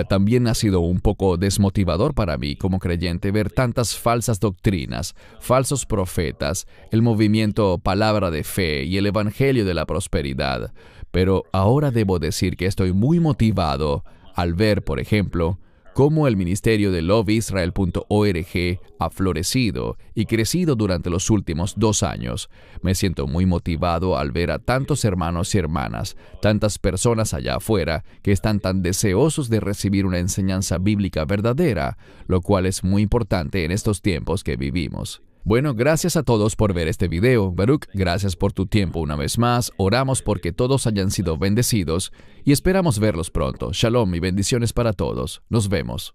A: también ha sido un poco desmotivador para mí como creyente ver tantas falsas doctrinas, falsos profetas, el movimiento Palabra de Fe y el Evangelio de la Prosperidad. Pero ahora debo decir que estoy muy motivado al ver, por ejemplo, cómo el ministerio de loveisrael.org ha florecido y crecido durante los últimos 2 años. Me siento muy motivado al ver a tantos hermanos y hermanas, tantas personas allá afuera que están tan deseosos de recibir una enseñanza bíblica verdadera, lo cual es muy importante en estos tiempos que vivimos. Bueno, gracias a todos por ver este video. Baruch, gracias por tu tiempo una vez más. Oramos porque todos hayan sido bendecidos y esperamos verlos pronto. Shalom y bendiciones para todos. Nos vemos.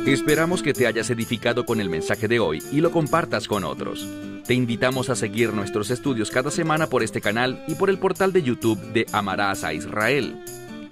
B: Esperamos que te hayas edificado con el mensaje de hoy y lo compartas con otros. Te invitamos a seguir nuestros estudios cada semana por este canal y por el portal de YouTube de Amarás a Israel.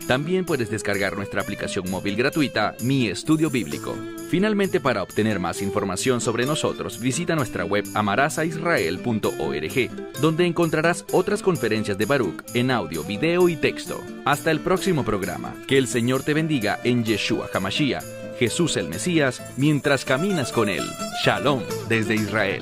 B: También puedes descargar nuestra aplicación móvil gratuita, Mi Estudio Bíblico. Finalmente, para obtener más información sobre nosotros, visita nuestra web amarasaisrael.org, donde encontrarás otras conferencias de Baruch en audio, video y texto. Hasta el próximo programa. Que el Señor te bendiga en Yeshua HaMashiach, Jesús el Mesías, mientras caminas con Él. Shalom desde Israel.